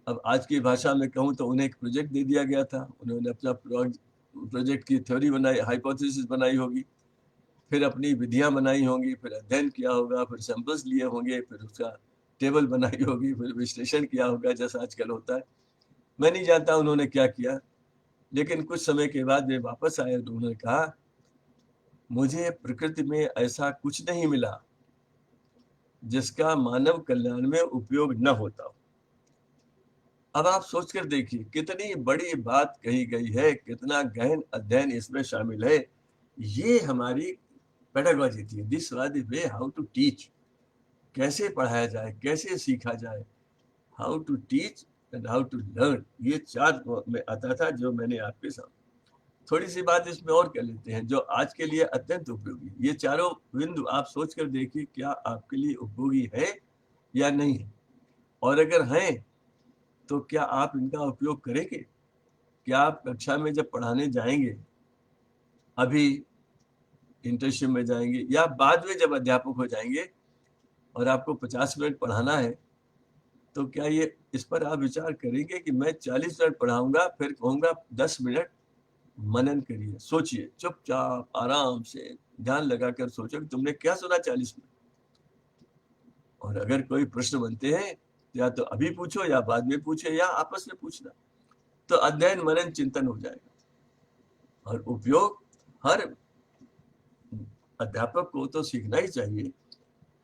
अब आज की भाषा में कहूं तो उन्हें एक प्रोजेक्ट दे दिया गया था। उन्होंने अपना प्रोजेक्ट की थ्योरी बनाई, हाइपोथेसिस बनाई होगी, फिर अपनी विधियां बनाई होंगी, फिर अध्ययन किया होगा, फिर सैंपल्स लिए होंगे, फिर उसका टेबल बनाई होगी, फिर विश्लेषण किया होगा जैसा आजकल होता है। मैं नहीं जानता उन्होंने क्या किया, लेकिन कुछ समय के बाद वे वापस आए और उन्होंने कहा, मुझे प्रकृति में ऐसा कुछ नहीं मिला जिसका मानव कल्याण में उपयोग न होता हो। अब आप सोचकर देखिए कितनी बड़ी बात कही गई है, कितना गहन अध्ययन इसमें शामिल है। ये हमारी पेडागॉजी थी। This was the way how to teach. कैसे पढ़ाया जाए, कैसे सीखा जाए, how to teach and how to learn, ये 4 में आता था जो मैंने आपके सामने। थोड़ी सी बात इसमें और कर लेते हैं जो आज के लिए अत्यंत उपयोगी। ये चारों बिंदु आप सोच कर देखिए क्या आपके लिए उपयोगी है या नहीं है, और अगर हैं तो क्या आप इनका उपयोग करेंगे? क्या आप कक्षा में जब पढ़ाने जाएंगे, अभी इंटर्नशिप में जाएंगे या बाद में जब अध्यापक हो जाएंगे और आपको 50 मिनट पढ़ाना है, तो क्या ये इस पर आप विचार करेंगे कि मैं 40 मिनट पढ़ाऊंगा, फिर कहूंगा 10 मिनट मनन करिए, सोचिए, चुपचाप आराम से ध्यान लगाकर सोचो कि तुमने क्या सुना 40 मिनट। और अगर कोई प्रश्न बनते हैं या तो अभी पूछो या बाद में पूछे या आपस में पूछना, तो अध्ययन मनन चिंतन हो जाएगा। और उपयोग हर अध्यापक को तो सीखना ही चाहिए,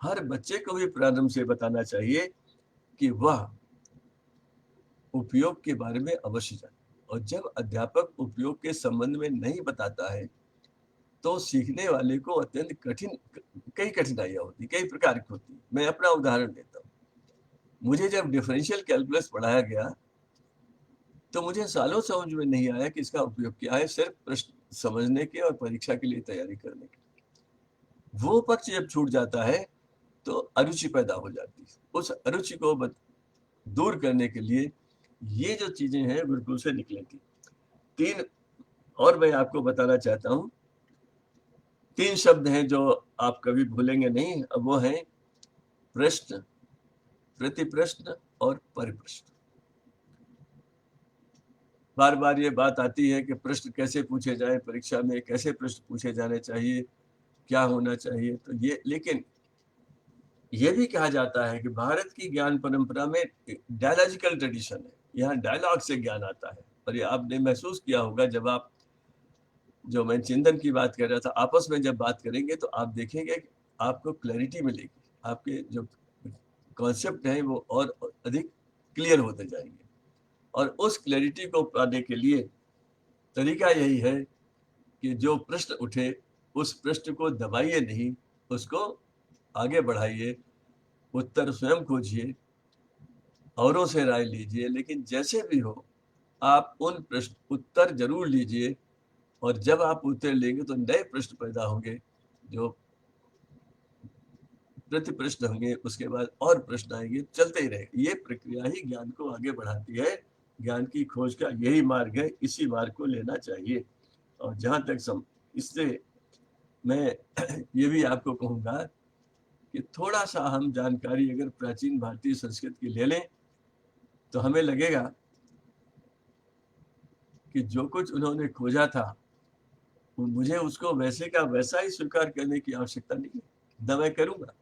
हर बच्चे को भी प्रारंभ से बताना चाहिए कि वह उपयोग के बारे में अवश्य जाने। और जब अध्यापक उपयोग के संबंध में नहीं बताता है तो सीखने वाले को अत्यंत कई कठिनाइयां होती, कई प्रकार की होती। मैं अपना उदाहरण देता हूँ। मुझे जब डिफरेंशियल कैलकुलस पढ़ाया गया तो मुझे सालों समझ में नहीं आया कि इसका उपयोग क्या है, सिर्फ प्रश्न समझने के और परीक्षा के लिए तैयारी करने के। वो पक्ष जब छूट जाता है तो अरुचि पैदा हो जाती है। उस अरुचि को दूर करने के लिए ये जो चीजें हैं गुरुकुल से निकली थी। 3 और मैं आपको बताना चाहता हूँ। 3 शब्द हैं जो आप कभी भूलेंगे नहीं। अब वो हैं प्रश्न, प्रतिप्रश्न और परिप्रश्न। बार बार ये बात आती है कि प्रश्न कैसे पूछे जाए, परीक्षा में कैसे प्रश्न पूछे जाने चाहिए, क्या होना चाहिए। तो ये, लेकिन ये भी कहा जाता है कि भारत की ज्ञान परंपरा में डायलॉजिकल ट्रेडिशन है। यहाँ डायलॉग से ज्ञान आता है। और ये आपने महसूस किया होगा जब आप, जो मैं चिंतन की बात कर रहा था, आपस में जब बात करेंगे तो आप देखेंगे कि आपको क्लैरिटी मिलेगी, आपके जो कॉन्सेप्ट हैं वो और अधिक क्लियर होते जाएंगे। और उस क्लैरिटी को पाने के लिए तरीका यही है कि जो प्रश्न उठे उस प्रश्न को दबाइए नहीं, उसको आगे बढ़ाइए, उत्तर स्वयं खोजिए, औरों से राय लीजिए, लेकिन जैसे भी हो आप उन प्रश्न उत्तर जरूर लीजिए। और जब आप उत्तर लेंगे तो नए प्रश्न पैदा होंगे, जो प्रति प्रश्न होंगे, उसके बाद और प्रश्न आएंगे, चलते ही रहेंगे। ये प्रक्रिया ही ज्ञान को आगे बढ़ाती है। ज्ञान की खोज का यही मार्ग है, इसी मार्ग को लेना चाहिए। और जहां तक इससे मैं ये भी आपको कहूंगा कि थोड़ा सा हम जानकारी अगर प्राचीन भारतीय संस्कृत की ले लें तो हमें लगेगा कि जो कुछ उन्होंने खोजा था मुझे उसको वैसे का वैसा ही स्वीकार करने की आवश्यकता नहीं है, न मैं करूंगा,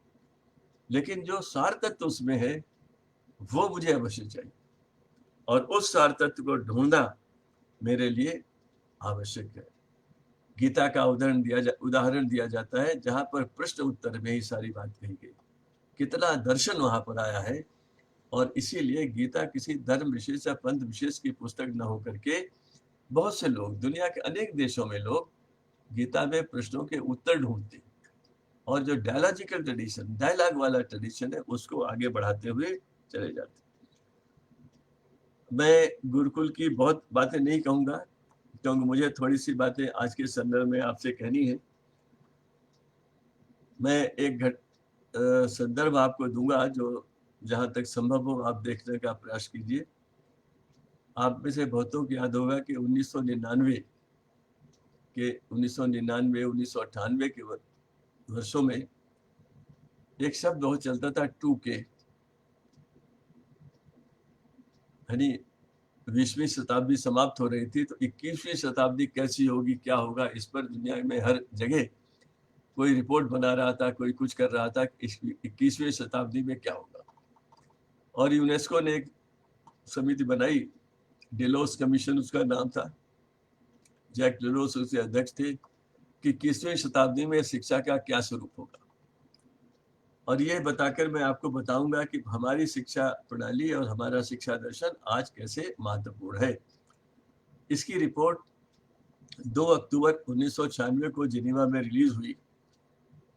लेकिन जो सार तत्व उसमें है वो मुझे अवश्य चाहिए। और उस सार तत्व को ढूंढना मेरे लिए आवश्यक है। गीता का उदाहरण दिया जाता है जहां पर प्रश्न उत्तर में ही सारी बात कही गई। कितना दर्शन वहां पर आया है। और इसीलिए गीता किसी धर्म विशेष या पंथ विशेष की पुस्तक न होकर के बहुत से लोग, दुनिया के अनेक देशों में लोग गीता में प्रश्नों के उत्तर ढूंढते और जो डायलॉजिकल ट्रेडिशन, डायलॉग वाला ट्रेडिशन है, उसको आगे बढ़ाते हुए चले जाते। मैं गुरुकुल की बहुत बातें नहीं कहूंगा क्योंकि मुझे थोड़ी सी बातें आज के संदर्भ में आपसे कहनी है। मैं एक संदर्भ आपको दूंगा जो जहां तक संभव हो आप देखने का प्रयास कीजिए। आप में से बहुतों को याद होगा कि 1999 1998 के वर्षों में एक शब्द बहुत चलता था 2K, यानी 20वीं शताब्दी समाप्त हो रही थी तो 21वीं शताब्दी कैसी होगी, क्या होगा, इस पर दुनिया में हर जगह कोई रिपोर्ट बना रहा था, कोई कुछ कर रहा था, 21वीं शताब्दी में क्या होगा। और यूनेस्को ने एक समिति बनाई, डेलोस कमीशन उसका नाम था, जैक डेलोस उसके अध्यक्ष थे, कि 21वीं शताब्दी में शिक्षा का क्या स्वरूप होगा। और ये बताकर मैं आपको बताऊंगा कि हमारी शिक्षा प्रणाली और हमारा शिक्षा दर्शन आज कैसे महत्वपूर्ण है। इसकी रिपोर्ट 2 अक्टूबर 1996 को जिनेवा में रिलीज हुई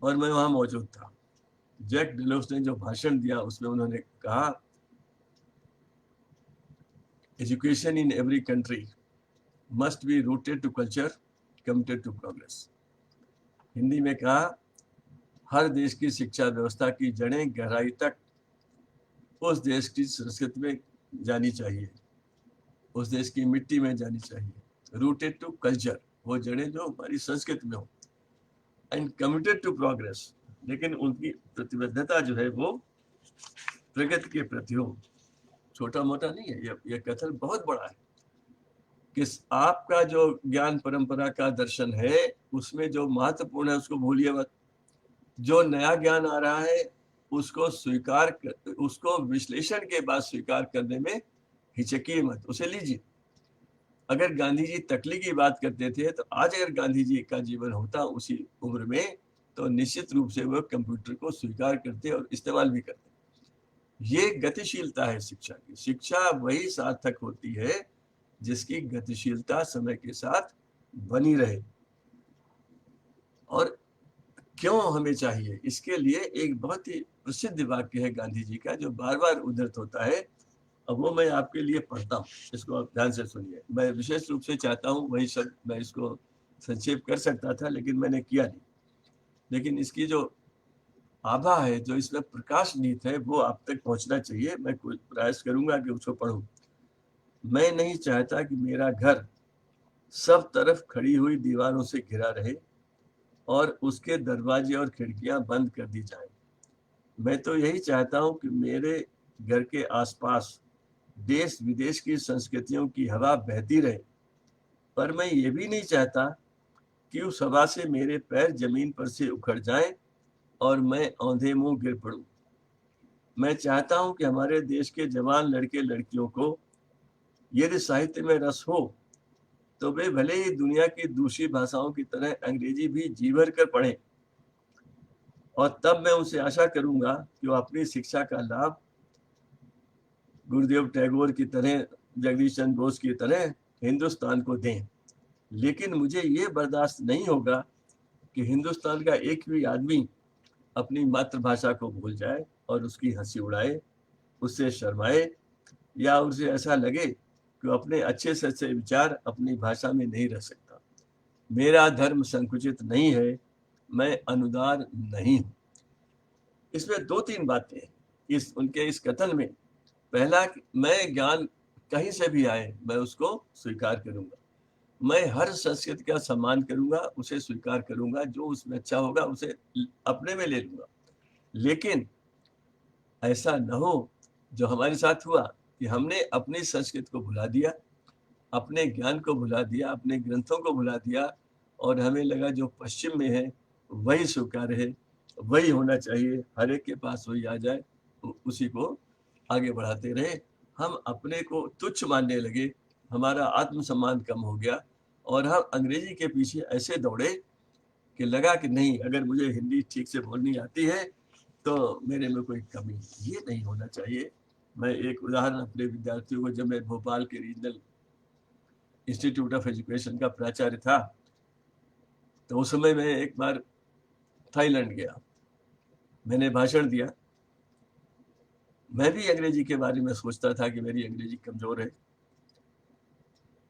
और मैं वहां मौजूद था। जैक डेलोस ने जो भाषण दिया उसमें उन्होंने कहा, education in every country must be rooted to culture, committed to progress. Hindi में कहा, हर देश की शिक्षा व्यवस्था की जड़ें गहराई तक उस देश की संस्कृति में जानी चाहिए, उस देश की मिट्टी में जानी चाहिए। रूटेड टू कल्चर, वो जड़ें जो हमारी संस्कृति में हो, एंड कमिटेड टू प्रोग्रेस, लेकिन उनकी प्रतिबद्धता जो है वो प्रगति के प्रति हो। छोटा मोटा नहीं है, यह कथन बहुत बड़ा है कि आपका जो ज्ञान परंपरा का दर्शन है उसमें जो महत्वपूर्ण है उसको भूलिए मत। जो नया ज्ञान आ रहा है उसको उसको विश्लेषण के बाद स्वीकार करने में हिचकिए मत, उसे लीजिए। अगर गांधी जी तकली की बात करते थे तो आज अगर गांधी जी का जीवन होता उसी उम्र में तो निश्चित रूप से वह कंप्यूटर को स्वीकार करते और इस्तेमाल भी करते। ये गतिशीलता है शिक्षा की। शिक्षा वही सार्थक होती है जिसकी गतिशीलता समय के साथ बनी रहे। और क्यों हमें चाहिए, इसके लिए एक बहुत ही प्रसिद्ध वाक्य है गांधी जी का जो बार बार उद्धृत होता है। अब वो मैं आपके लिए पढ़ता हूँ, इसको आप ध्यान से सुनिए। मैं विशेष रूप से चाहता हूँ वही शब्द मैं इसको संक्षेप कर सकता था लेकिन मैंने किया नहीं। लेकिन इसकी जो आभा है, जो इसमें प्रकाश नीत है, वो आप तक पहुंचना चाहिए। मैं कोई प्रयास करूंगा कि उसको पढूं। मैं नहीं चाहता कि मेरा घर सब तरफ खड़ी हुई दीवारों से घिरा रहे और उसके दरवाजे और खिड़कियां बंद कर दी जाएं। मैं तो यही चाहता हूं कि मेरे घर के आसपास देश विदेश की संस्कृतियों की हवा बहती रहे, पर मैं ये भी नहीं चाहता कि उस हवा से मेरे पैर जमीन पर से उखड़ जाएं और मैं औंधे मुंह गिर पड़ूं। मैं चाहता हूं कि हमारे देश के जवान लड़के लड़कियों को यदि साहित्य में रस हो तो वे भले ही दुनिया की दूसरी भाषाओं की तरह अंग्रेजी भी जी भर कर पढ़ें, और तब मैं उनसे आशा करूंगा कि वो अपनी शिक्षा का लाभ गुरुदेव टैगोर की तरह, जगदीश चंद्र बोस की तरह हिंदुस्तान को दें। लेकिन मुझे ये बर्दाश्त नहीं होगा कि हिंदुस्तान का एक भी आदमी अपनी मातृभाषा को भूल जाए और उसकी हंसी उड़ाए, उससे शर्माए, या उसे ऐसा लगे कि अपने अच्छे से अच्छे विचार अपनी भाषा में नहीं रह सकता। मेरा धर्म संकुचित नहीं है, मैं अनुदार नहीं हूं। इसमें 2-3 बातें इस उनके इस कथन में। पहला, मैं ज्ञान कहीं से भी आए मैं उसको स्वीकार करूंगा। मैं हर संस्कृति का सम्मान करूंगा, उसे स्वीकार करूंगा, जो उसमें अच्छा होगा उसे अपने में ले लूंगा। लेकिन ऐसा न हो जो हमारे साथ हुआ कि हमने अपनी संस्कृति को भुला दिया, अपने ज्ञान को भुला दिया, अपने ग्रंथों को भुला दिया, और हमें लगा जो पश्चिम में है वही स्वीकार है, वही होना चाहिए, हर एक के पास वही आ जाए, उसी को आगे बढ़ाते रहे। हम अपने को तुच्छ मानने लगे, हमारा आत्मसम्मान कम हो गया और हम अंग्रेजी के पीछे ऐसे दौड़े कि लगा कि नहीं, अगर मुझे हिंदी ठीक से बोलनी आती है तो मेरे में कोई कमी, ये नहीं होना चाहिए। मैं एक उदाहरण अपने विद्यार्थियों को, जब मैं भोपाल के रीजनल इंस्टीट्यूट ऑफ एजुकेशन का प्राचार्य था तो उस समय मैं एक बार थाईलैंड गया, मैंने भाषण दिया। मैं भी अंग्रेजी के बारे में सोचता था कि मेरी अंग्रेजी कमजोर है,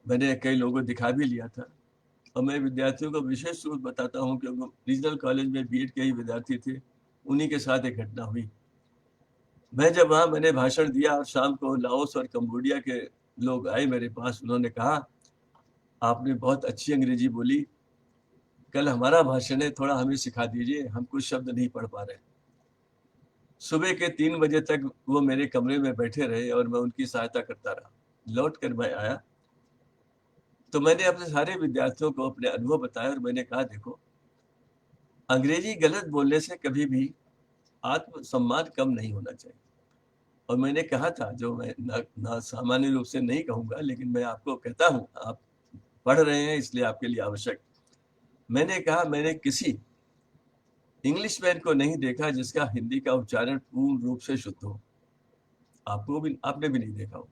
मैंने कई लोगों को दिखा भी लिया था, और मैं विद्यार्थियों को विशेष रूप बताता हूँ क्योंकि रीजनल कॉलेज में बीएड के ही विद्यार्थी थे, उन्हीं के साथ एक घटना हुई। मैं जब वहाँ मैंने भाषण दिया और शाम को लाओस और कंबोडिया के लोग आए मेरे पास, उन्होंने कहा आपने बहुत अच्छी अंग्रेजी बोली, कल हमारा भाषण है, थोड़ा हमें सिखा दीजिए, हम कुछ शब्द नहीं पढ़ पा रहे। सुबह के 3 बजे तक वो मेरे कमरे में बैठे रहे और मैं उनकी सहायता करता रहा। लौट कर मैं आया तो मैंने अपने सारे विद्यार्थियों को अपने अनुभव बताया और मैंने कहा देखो, अंग्रेजी गलत बोलने से कभी भी आत्मसम्मान कम नहीं होना चाहिए। और मैंने कहा था, जो मैं ना सामान्य रूप से नहीं कहूंगा, लेकिन मैं आपको कहता हूं, आप पढ़ रहे हैं इसलिए आपके लिए आवश्यक। मैंने कहा मैंने किसी इंग्लिश मैन को नहीं देखा जिसका हिंदी का उच्चारण पूर्ण रूप से शुद्ध हो। आपने भी नहीं देखा हो,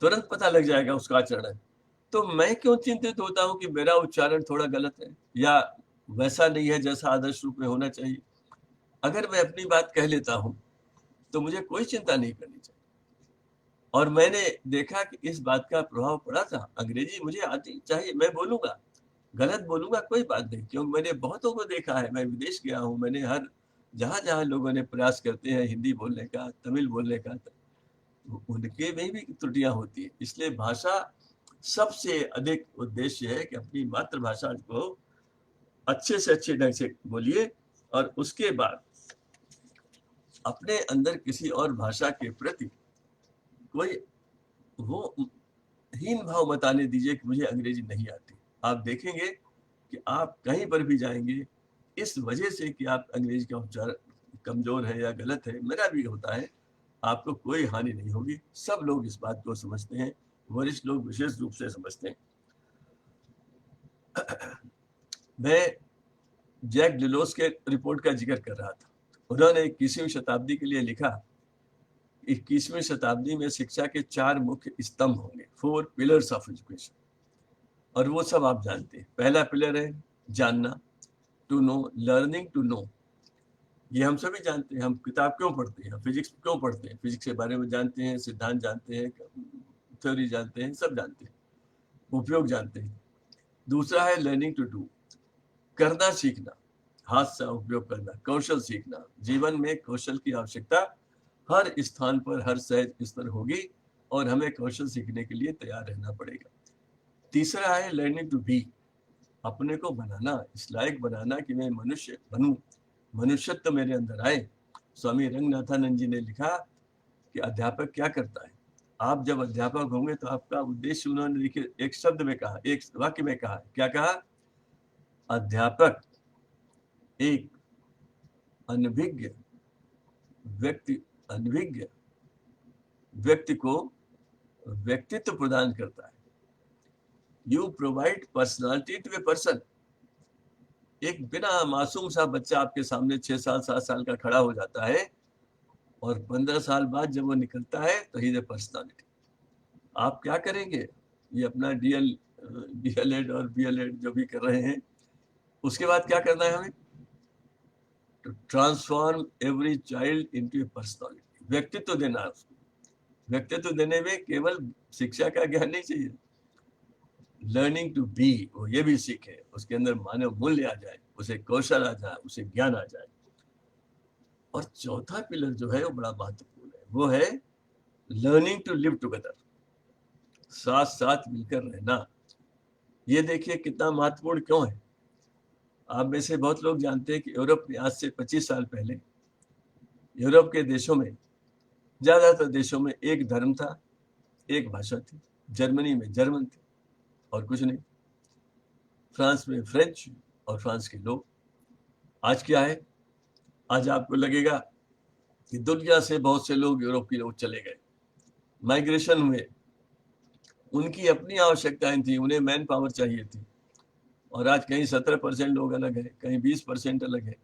तुरंत पता लग जाएगा उसका आचरण। तो मैं क्यों चिंतित होता हूं कि मेरा उच्चारण थोड़ा गलत है या वैसा नहीं है जैसा आदर्श रूप में होना चाहिए। अगर मैं अपनी बात कह लेता हूं तो मुझे कोई चिंता नहीं करनी चाहिए। और मैंने देखा कि इस बात का प्रभाव पड़ा था। अंग्रेजी मुझे आती चाहिए, मैं बोलूंगा, गलत बोलूंगा कोई बात नहीं, क्योंकि मैंने बहुतों को देखा है। मैं विदेश गया हूँ, मैंने हर जहां जहां लोगों ने प्रयास करते हैं हिंदी बोलने का, तमिल बोलने का, उनके में भी त्रुटियां होती है। इसलिए भाषा सबसे अधिक उद्देश्य है कि अपनी मातृभाषा को अच्छे से अच्छे ढंग से बोलिए और उसके बाद अपने अंदर किसी और भाषा के प्रति कोई वो हीन भाव मत आने दीजिए कि मुझे अंग्रेजी नहीं आती। आप देखेंगे कि आप कहीं पर भी जाएंगे, इस वजह से कि आप अंग्रेजी का उच्चारण कमजोर है या गलत है, मेरा भी होता है, आपको कोई हानि नहीं होगी। सब लोग इस बात को समझते हैं, वरिष्ठ लोग विशेष रूप से समझते हैं। मैं जैक डिलोस के रिपोर्ट का जिक्र कर रहा था। उन्होंने 21वीं शताब्दी के लिए लिखा, 21वीं शताब्दी में शिक्षा के 4 मुख्य स्तंभ होंगे, 4 पिलर्स ऑफ एजुकेशन, और वो सब आप जानते हैं। पहला पिलर है जानना, to know, learning to know. ये हम सभी जानते हैं, हम किताब क्यों पढ़ते हैं, फिजिक्स क्यों पढ़ते हैं, फिजिक्स के बारे में जानते हैं, सिद्धांत जानते हैं, थ्योरी जानते हैं, सब जानते हैं, उपयोग जानते हैं। दूसरा है लर्निंग टू डू, करना सीखना, हाथ से उपयोग करना, कौशल सीखना। जीवन में कौशल की आवश्यकता हर स्थान पर, हर सहज स्तर होगी और हमें कौशल सीखने के लिए तैयार रहना पड़ेगा। तीसरा है लर्निंग टू बी, अपने को बनाना, इस लायक बनाना कि मैं मनुष्य बनूं, मनुष्यत्व मेरे अंदर आए। स्वामी रंगनाथानंद जी ने लिखा कि अध्यापक क्या करता है। आप जब अध्यापक होंगे तो आपका उद्देश्य, उन्होंने लिखे एक शब्द में कहा, एक वाक्य में कहा, क्या कहा, अध्यापक एक अनभिज्ञ व्यक्ति को व्यक्तित्व प्रदान करता है। You provide personality to a person. एक बिना मासूम सा बच्चा आपके सामने 6 साल 7 साल का खड़ा हो जाता है और 15 साल बाद जब वो निकलता है तो ही द पर्सनालिटी। आप क्या करेंगे, ये अपना डीएलएड और बीएलएड जो भी कर रहे हैं, उसके बाद क्या करना है हमें, to transform every child into a personality. व्यक्तित्व देना है उसको। व्यक्तित्व देने में केवल शिक्षा का ज्ञान नहीं चाहिए, लर्निंग टू बी, वो ये भी सीखे, उसके अंदर मानव मूल्य आ जाए, उसे कौशल आ जाए, उसे ज्ञान आ जाए। और चौथा पिलर जो है वो बड़ा महत्वपूर्ण है, वो है लर्निंग टू लिव टुगेदर, साथ साथ मिलकर रहना। ये देखिए कितना महत्वपूर्ण क्यों है। आप में से बहुत लोग जानते हैं कि यूरोप में आज से 25 साल पहले यूरोप के देशों में, ज्यादातर देशों में एक धर्म था, एक भाषा थी। जर्मनी में जर्मन थे और कुछ नहीं, फ्रांस में फ्रेंच और फ्रांस के लोग। आज क्या है, आज आपको लगेगा कि दुनिया से बहुत से लोग यूरोप की ओर चले गए, माइग्रेशन हुए, उनकी अपनी आवश्यकताएं थी, उन्हें मैन पावर चाहिए थी, और आज कहीं 17% लोग अलग है, कहीं 20% अलग है।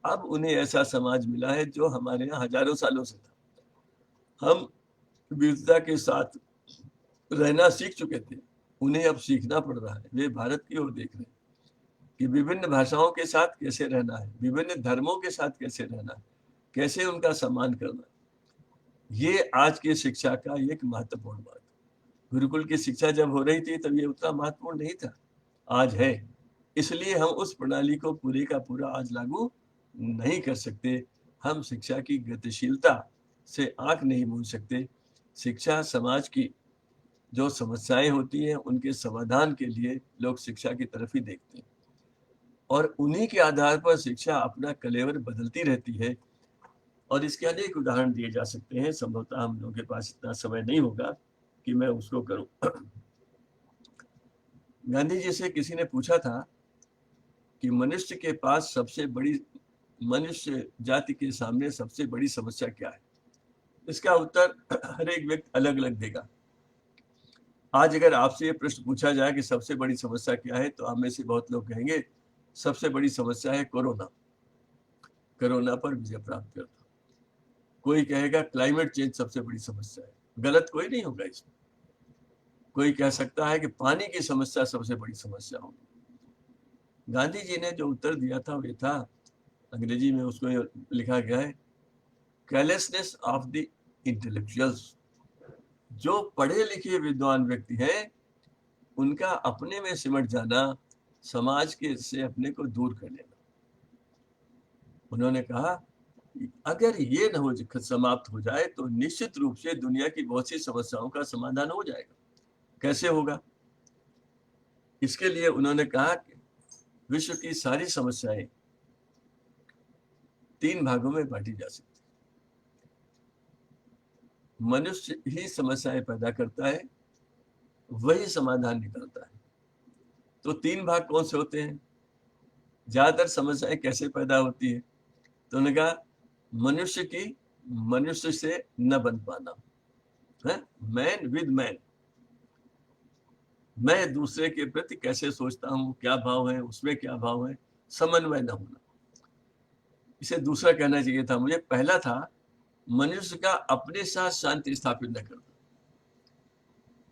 अब उन्हें ऐसा समाज मिला है जो हमारे यहाँ हजारों सालों से था। हम विविधता के साथ रहना सीख चुके थे, उन्हें अब सीखना पड़ रहा है। वे भारत की ओर देख रहे हैं कि विभिन्न भाषाओं के साथ कैसे रहना है, विभिन्न धर्मों के साथ कैसे रहना है, कैसे उनका सम्मान करना है। ये आज की शिक्षा का एक महत्वपूर्ण बात। गुरुकुल की शिक्षा जब हो रही थी तब ये उतना महत्वपूर्ण नहीं था। आज है, इसलिए हम उस प्रणाली को पूरे का पूरा आज लागू नहीं कर सकते। हम शिक्षा की गतिशीलता से आंख नहीं मूंद सकते। शिक्षा समाज की जो समस्याएं होती हैं उनके समाधान के लिए लोग शिक्षा की तरफ ही देखते हैं, और उन्हीं के आधार पर शिक्षा अपना कलेवर बदलती रहती है। और इसके अनेक उदाहरण दिए जा सकते हैं। संभवतः हम लोगों के पास इतना समय नहीं होगा कि मैं उसको करूं। गांधी जी से किसी ने पूछा था कि मनुष्य के पास सबसे बड़ी, मनुष्य जाति के सामने सबसे बड़ी समस्या क्या है? इसका उत्तर हर एक व्यक्ति अलग अलग देगा। आज अगर आपसे ये प्रश्न पूछा जाए कि सबसे बड़ी समस्या क्या है, तो आप में से बहुत लोग कहेंगे सबसे बड़ी समस्या है कोरोना, कोरोना पर विजय प्राप्त करना। कोई कहेगा क्लाइमेट चेंज सबसे बड़ी समस्या है। गलत कोई नहीं होगा इसमें। कोई कह सकता है कि पानी की समस्या सबसे बड़ी समस्या होगी। गांधी जी ने जो उत्तर दिया था वो ये था, अंग्रेजी में उसको लिखा गया है, केयरलेसनेस ऑफ द इंटेलेक्चुअल्स। जो पढ़े लिखे विद्वान व्यक्ति हैं उनका अपने में सिमट जाना, समाज के से अपने को दूर कर लेना। उन्होंने कहा अगर ये न हो समाप्त हो जाए तो निश्चित रूप से दुनिया की बहुत सी समस्याओं का समाधान हो जाएगा। कैसे होगा? इसके लिए उन्होंने कहा कि विश्व की सारी समस्याएं 3 भागों में बांटी जा सकती। मनुष्य ही समस्याएं पैदा करता है, वही समाधान निकालता है। तो 3 भाग कौन से होते हैं? ज्यादातर समस्याएं कैसे पैदा होती है? तो उन्होंने कहा मनुष्य की मनुष्य से न बन पाना है, मैन विद मैन। मैं दूसरे के प्रति कैसे सोचता हूँ, क्या भाव है, उसमें क्या भाव है, समन्वय न होना। इसे दूसरा कहना चाहिए था मुझे। पहला था मनुष्य का अपने साथ शांति स्थापित न करना।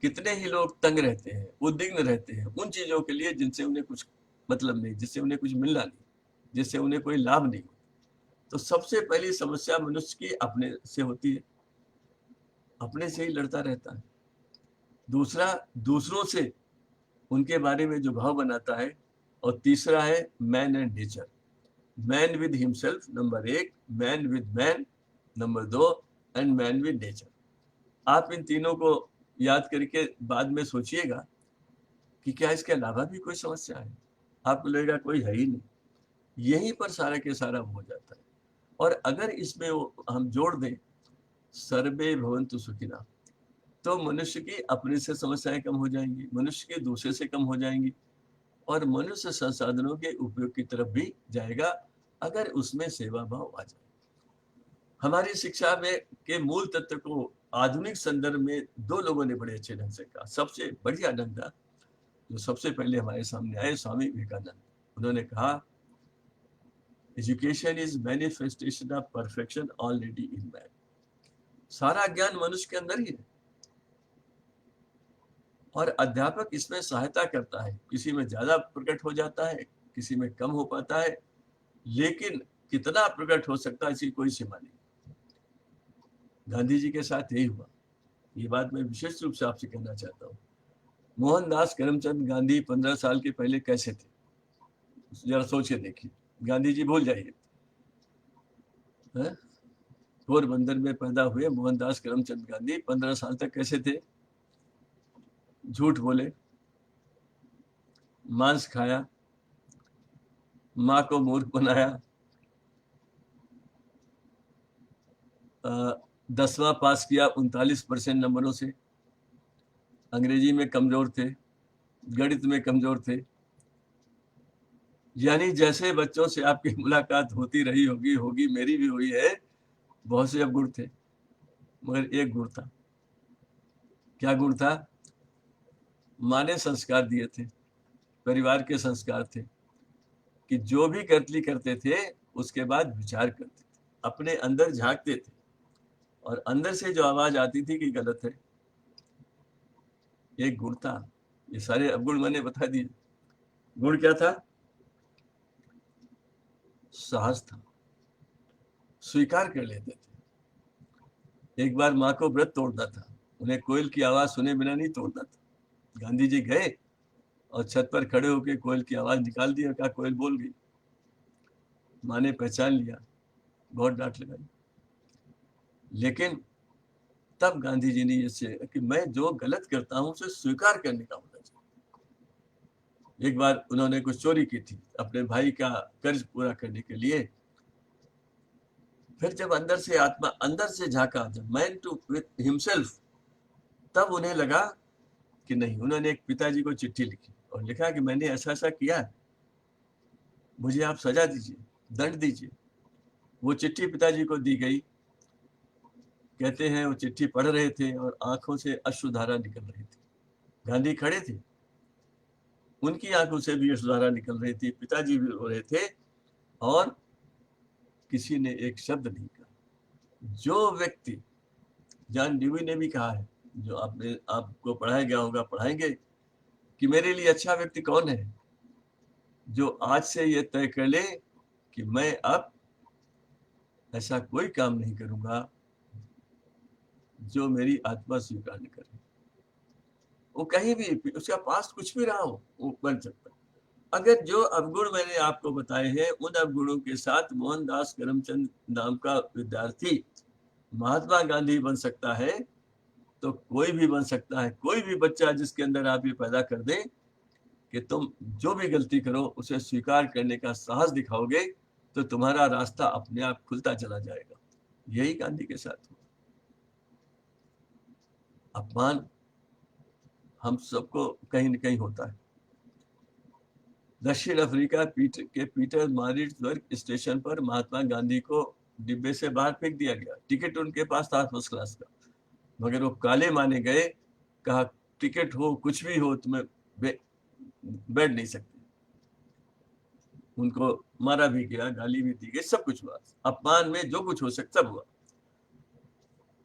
कितने ही लोग तंग रहते हैं, उद्विग्न रहते हैं उन चीजों के लिए जिनसे उन्हें कुछ मतलब नहीं, जिससे उन्हें कुछ मिलना नहीं, जिससे उन्हें कोई लाभ नहीं। तो सबसे पहली समस्या मनुष्य की अपने से होती है, अपने से ही लड़ता रहता है। दूसरा दूसरों से उनके बारे में जो भाव बनाता है। और तीसरा है man and nature, man with himself number 1, man with man number 2 and man with nature. आप इन तीनों को याद करके बाद में सोचिएगा कि क्या इसके अलावा भी कोई समस्या है। आपको लगेगा कोई है ही नहीं। यहीं पर सारा के सारा हो जाता है। और अगर इसमें हम जोड़ दें सर्वे भवन्तु सुखिनः, तो मनुष्य की अपने से समस्याएं कम हो जाएंगी, मनुष्य के दूसरे से कम हो जाएंगी, और मनुष्य संसाधनों के उपयोग की तरफ भी जाएगा अगर उसमें सेवा भाव आ जाए। हमारी शिक्षा में के मूल तत्व को आधुनिक संदर्भ में 2 लोगों ने बड़े अच्छे ढंग से कहा। सबसे बढ़िया ढंग था जो सबसे पहले हमारे सामने आए, स्वामी विवेकानंद। उन्होंने कहा education is manifestation of perfection already in man. सारा ज्ञान मनुष्य के अंदर ही है और अध्यापक इसमें सहायता करता है। किसी में ज्यादा प्रकट हो जाता है, किसी में कम हो पाता है, लेकिन कितना प्रकट हो सकता है इसकी कोई सीमा नहीं। गांधी जी के साथ यही हुआ। ये बात मैं विशेष रूप से आपसे कहना चाहता हूँ। मोहनदास करमचंद गांधी 15 साल के पहले कैसे थे, जरा सोच के देखिए। गांधी जी भूल जाइए। पोरबंदर में पैदा हुए मोहनदास करमचंद गांधी 15 साल तक कैसे थे? झूठ बोले, मांस खाया, माँ को मूर्ख बनाया, 10वां पास किया 39% नंबरों से, अंग्रेजी में कमजोर थे, गणित में कमजोर थे। यानी जैसे बच्चों से आपकी मुलाकात होती रही होगी, मेरी भी हुई है, बहुत से अवगुण थे, मगर एक गुण था। क्या गुण था? माँ ने संस्कार दिए थे, परिवार के संस्कार थे कि जो भी करतली करते थे उसके बाद विचार करते थे, अपने अंदर झांकते थे, और अंदर से जो आवाज आती थी कि गलत है, एक गुण था। ये सारे अवगुण मैंने बता दिए। गुण क्या था? साहस था, स्वीकार कर लेते थे। एक बार माँ को व्रत तोड़ना था, उन्हें कोयल की आवाज सुने बिना नहीं तोड़ना था। गांधी जी गए और छत पर खड़े होकर कोयल की आवाज निकाल दी और कहा कोयल बोल गई। माँ ने पहचान लिया, बहुत डांट लगाई। लेकिन तब गांधी जी ने ये कि मैं जो गलत करता हूं उसे स्वीकार करने का होना चाहिए। एक बार उन्होंने कुछ चोरी की थी अपने भाई का कर्ज पूरा करने के लिए। फिर जब अंदर से झांका, जब मैन टू विथ हिमसेल्फ, तब उन्हें लगा कि नहीं। उन्होंने एक पिताजी को चिट्ठी लिखी और लिखा कि मैंने ऐसा ऐसा किया, मुझे आप सजा दीजिए, दंड दीजिए। वो चिट्ठी पिताजी को दी गई। कहते हैं वो चिट्ठी पढ़ रहे थे और आंखों से अश्रुधारा निकल रही थी। गांधी खड़े थे, उनकी आंखों से भी अश्रुधारा निकल रही थी, पिताजी भी रो रहे थे और किसी ने एक शब्द नहीं कहा। जो व्यक्ति, जॉन डेवी ने भी कहा है, जो आपको पढ़ाया गया होगा, पढ़ाएंगे, कि मेरे लिए अच्छा व्यक्ति कौन है, जो आज से ये तय कर ले कि मैं अब ऐसा कोई काम नहीं करूंगा जो मेरी आत्मा स्वीकार न करे। वो कहीं भी, उसका पास कुछ भी रहा हो, वो बन सकता है। अगर जो अवगुण मैंने आपको बताए हैं, उन अवगुणों के साथ मोहनदास करमचंद नाम का विद्यार्थी महात्मा गांधी बन सकता है, तो कोई भी बन सकता है। कोई भी बच्चा जिसके अंदर आप ये पैदा कर दें कि तुम जो भी गलती करो उसे स्वीकार करने का साहस दिखाओगे, तो तुम्हारा रास्ता अपने आप खुलता चला जाएगा। यही गांधी के साथ हुआ। अपमान हम सबको कहीं न कहीं होता है। दक्षिण अफ्रीका के पीटर मारिट्सबर्ग स्टेशन पर महात्मा गांधी को डिब्बे से बाहर फेंक दिया गया। टिकट उनके पास था फर्स्ट क्लास का, मगर वो काले माने गए। कहा टिकट हो कुछ भी हो, तुम्हें बैठ नहीं सकते। उनको मारा भी गया, गाली भी दी गई, सब कुछ हुआ। अपमान में जो कुछ हो सकता हुआ।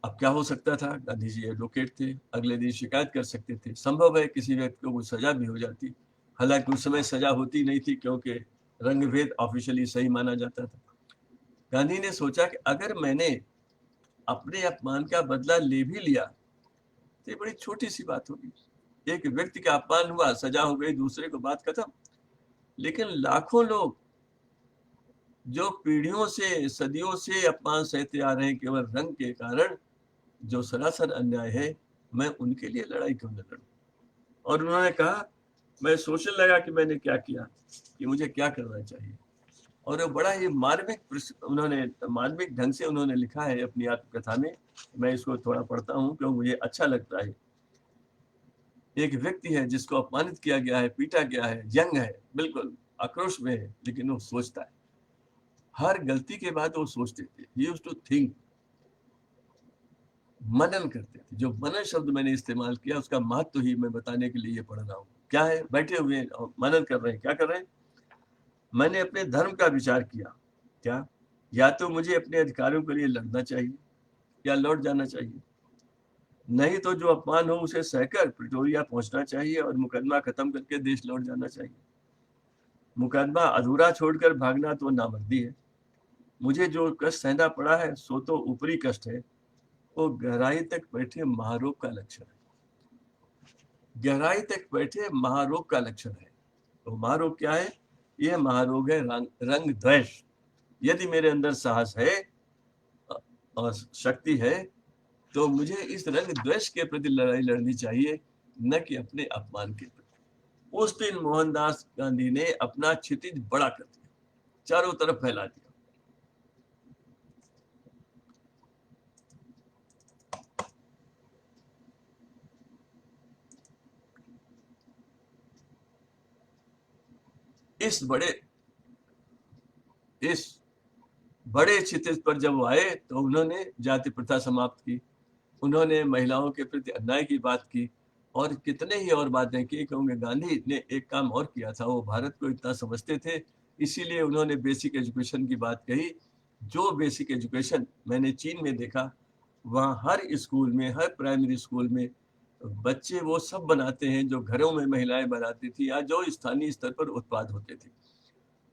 अब क्या हो सकता था? गांधी जी एडवोकेट थे, अगले दिन शिकायत कर सकते थे। संभव है किसी व्यक्ति को कुछ सजा भी हो जाती, हालांकि उस समय सजा होती नहीं थी क्योंकि रंगभेद ऑफिशियली सही माना जाता था। गांधी ने सोचा कि अगर मैंने अपने अपमान का बदला ले भी लिया तो ये बड़ी छोटी सी बात होगी। एक व्यक्ति का अपमान हुआ, सजा हो गई, दूसरे को बात खत्म। लेकिन लाखों लोग जो पीढ़ियों से, सदियों से अपमान सहते आ रहे हैं केवल रंग के कारण, जो सरासर अन्याय है, मैं उनके लिए लड़ाई क्यों न लड़ूं? और उन्होंने कहा, मैं सोचने लगा कि मैंने क्या किया, कि मुझे क्या करना चाहिए। और वो बड़ा ही मार्मिक ढंग से उन्होंने लिखा है अपनी आत्मकथा में। मैं इसको थोड़ा पढ़ता हूँ क्योंकि मुझे अच्छा लगता है। एक व्यक्ति है जिसको अपमानित किया गया है, पीटा गया है, यंग है, बिल्कुल आक्रोश में है, लेकिन वो सोचता है। हर गलती के बाद वो सोचते थे, ही यूज्ड टू थिंक, मनन करते थे। जो मनन शब्द मैंने इस्तेमाल किया उसका महत्व ही मैं बताने के लिए पढ़ रहा हूँ। क्या है? बैठे हुए हैं और मनन कर रहे हैं। क्या कर रहे हैं? मैंने अपने धर्म का विचार किया। क्या? या तो मुझे अपने अधिकारों के लिए लड़ना चाहिए या लौट जाना चाहिए, नहीं तो जो अपमान हो उसे सहकर प्रिटोरिया पहुंचना चाहिए और मुकदमा खत्म करके देश लौट जाना चाहिए। मुकदमा अधूरा छोड़कर भागना तो नामर्दी है। मुझे जो कष्ट सहना पड़ा है सो तो ऊपरी कष्ट है, वो गहराई तक बैठे महारोग का लक्षण है। गहराई तक बैठे महारोग का लक्षण है। तो महारोग क्या है? यह महारोग है रंग द्वेष। यदि मेरे अंदर साहस है और शक्ति है तो मुझे इस रंग द्वेष के प्रति लड़ाई लड़नी चाहिए, न कि अपने अपमान के प्रति। उस दिन मोहनदास गांधी ने अपना क्षितिज बड़ा कर दिया, चारों तरफ फैला दिया। इस बड़े क्षितिज पर जब वो आए तो उन्होंने जाति प्रथा समाप्त की, उन्होंने महिलाओं के प्रति अन्याय की बात की और कितने ही और बातें की। क्योंकि गांधी ने एक काम और किया था, वो भारत को इतना समझते थे, इसीलिए उन्होंने बेसिक एजुकेशन की बात कही। जो बेसिक एजुकेशन मैंने चीन में देखा, वहाँ हर स्कूल में, हर प्राइमरी स्कूल में बच्चे वो सब बनाते हैं जो घरों में महिलाएं बनाती थी या जो स्थानीय स्तर पर उत्पाद होते थे।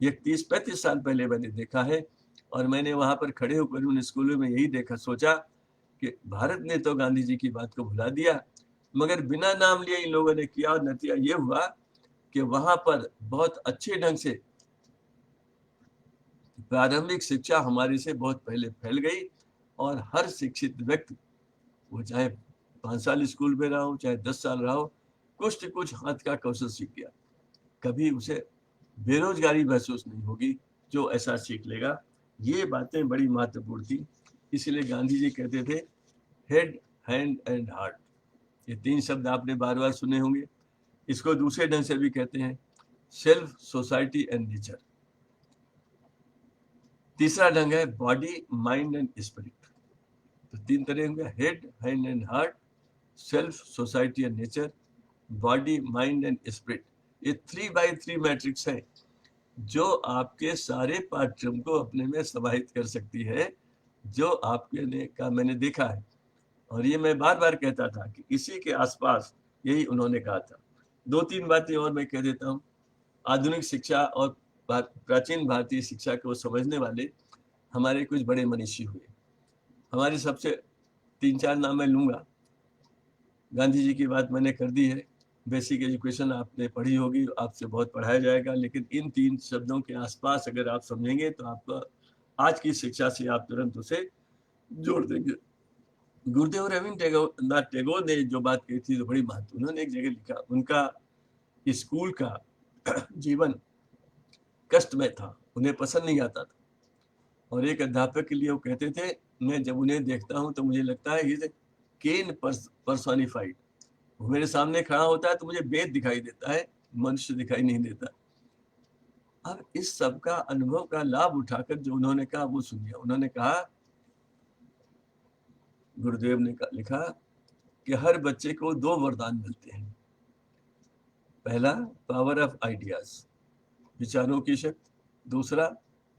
ये 30-35 साल पहले मैंने देखा है और मैंने वहां पर खड़े होकर उन स्कूलों में यही देखा, सोचा कि भारत ने तो गांधी जी की बात को भुला दिया, मगर बिना नाम लिए इन लोगों ने किया और नतीजा ये हुआ कि वहां पर बहुत अच्छे ढंग से प्रारंभिक शिक्षा हमारे से बहुत पहले फैल गई और हर शिक्षित व्यक्ति, वो चाहे 5 साल स्कूल में रहा हो, चाहे 10 साल रहा हो, कुछ न कुछ हाथ का कौशल सीख गया। कभी उसे बेरोजगारी महसूस नहीं होगी जो ऐसा सीख लेगा। ये बातें बड़ी महत्वपूर्ण थी। इसलिए गांधी जी कहते थे हेड, हैंड एंड हार्ट। ये 3 शब्द आपने बार बार सुने होंगे। इसको दूसरे ढंग से भी कहते हैं सेल्फ, सोसाइटी एंड नेचर। तीसरा ढंग है बॉडी, माइंड एंड स्पिरिट। तो 3 तरह होंगे, head, hand and heart, self, society and nature, body, mind and spirit. ये 3x3 मैट्रिक्स है जो आपके सारे पाठ्यक्रम को अपने में समाहित कर सकती है, जो आपके का मैंने देखा है। और ये मैं बार बार कहता था कि इसी के आसपास यही उन्होंने कहा था। 2-3 बातें और मैं कह देता हूँ। आधुनिक शिक्षा और प्राचीन भारतीय शिक्षा को समझने वाले हमारे कुछ बड़े मनीषी हुए। हमारे सबसे 3-4 नाम मैं लूंगा। गांधी जी की बात मैंने कर दी है। बेसिक एजुकेशन आपने पढ़ी होगी, आपसे बहुत पढ़ाया जाएगा, लेकिन इन 3 शब्दों के आसपास अगर आप समझेंगे तो आपका आज की शिक्षा से आप तुरंत उसे जोड़ देंगे। गुरुदेव रविन्द्रनाथ टैगोर ने जो बात कही थी तो बड़ी महत्व, उन्होंने एक जगह लिखा, उनका स्कूल का जीवन कष्टमय था, उन्हें पसंद नहीं आता था। और एक अध्यापक के लिए वो कहते थे, मैं जब उन्हें देखता हूँ तो मुझे लगता है ये केन पर्सोनिफाइड। वो मेरे सामने खड़ा होता है तो मुझे वेद दिखाई देता है, मनुष्य दिखाई नहीं देता। अब इस सब का अनुभव का लाभ उठाकर जो उन्होंने कहा वो सुनिए। उन्होंने कहा, गुरुदेव ने लिखा कि हर बच्चे को 2 वरदान मिलते हैं। पहला पावर ऑफ आइडियाज, विचारों की शक्ति। दूसरा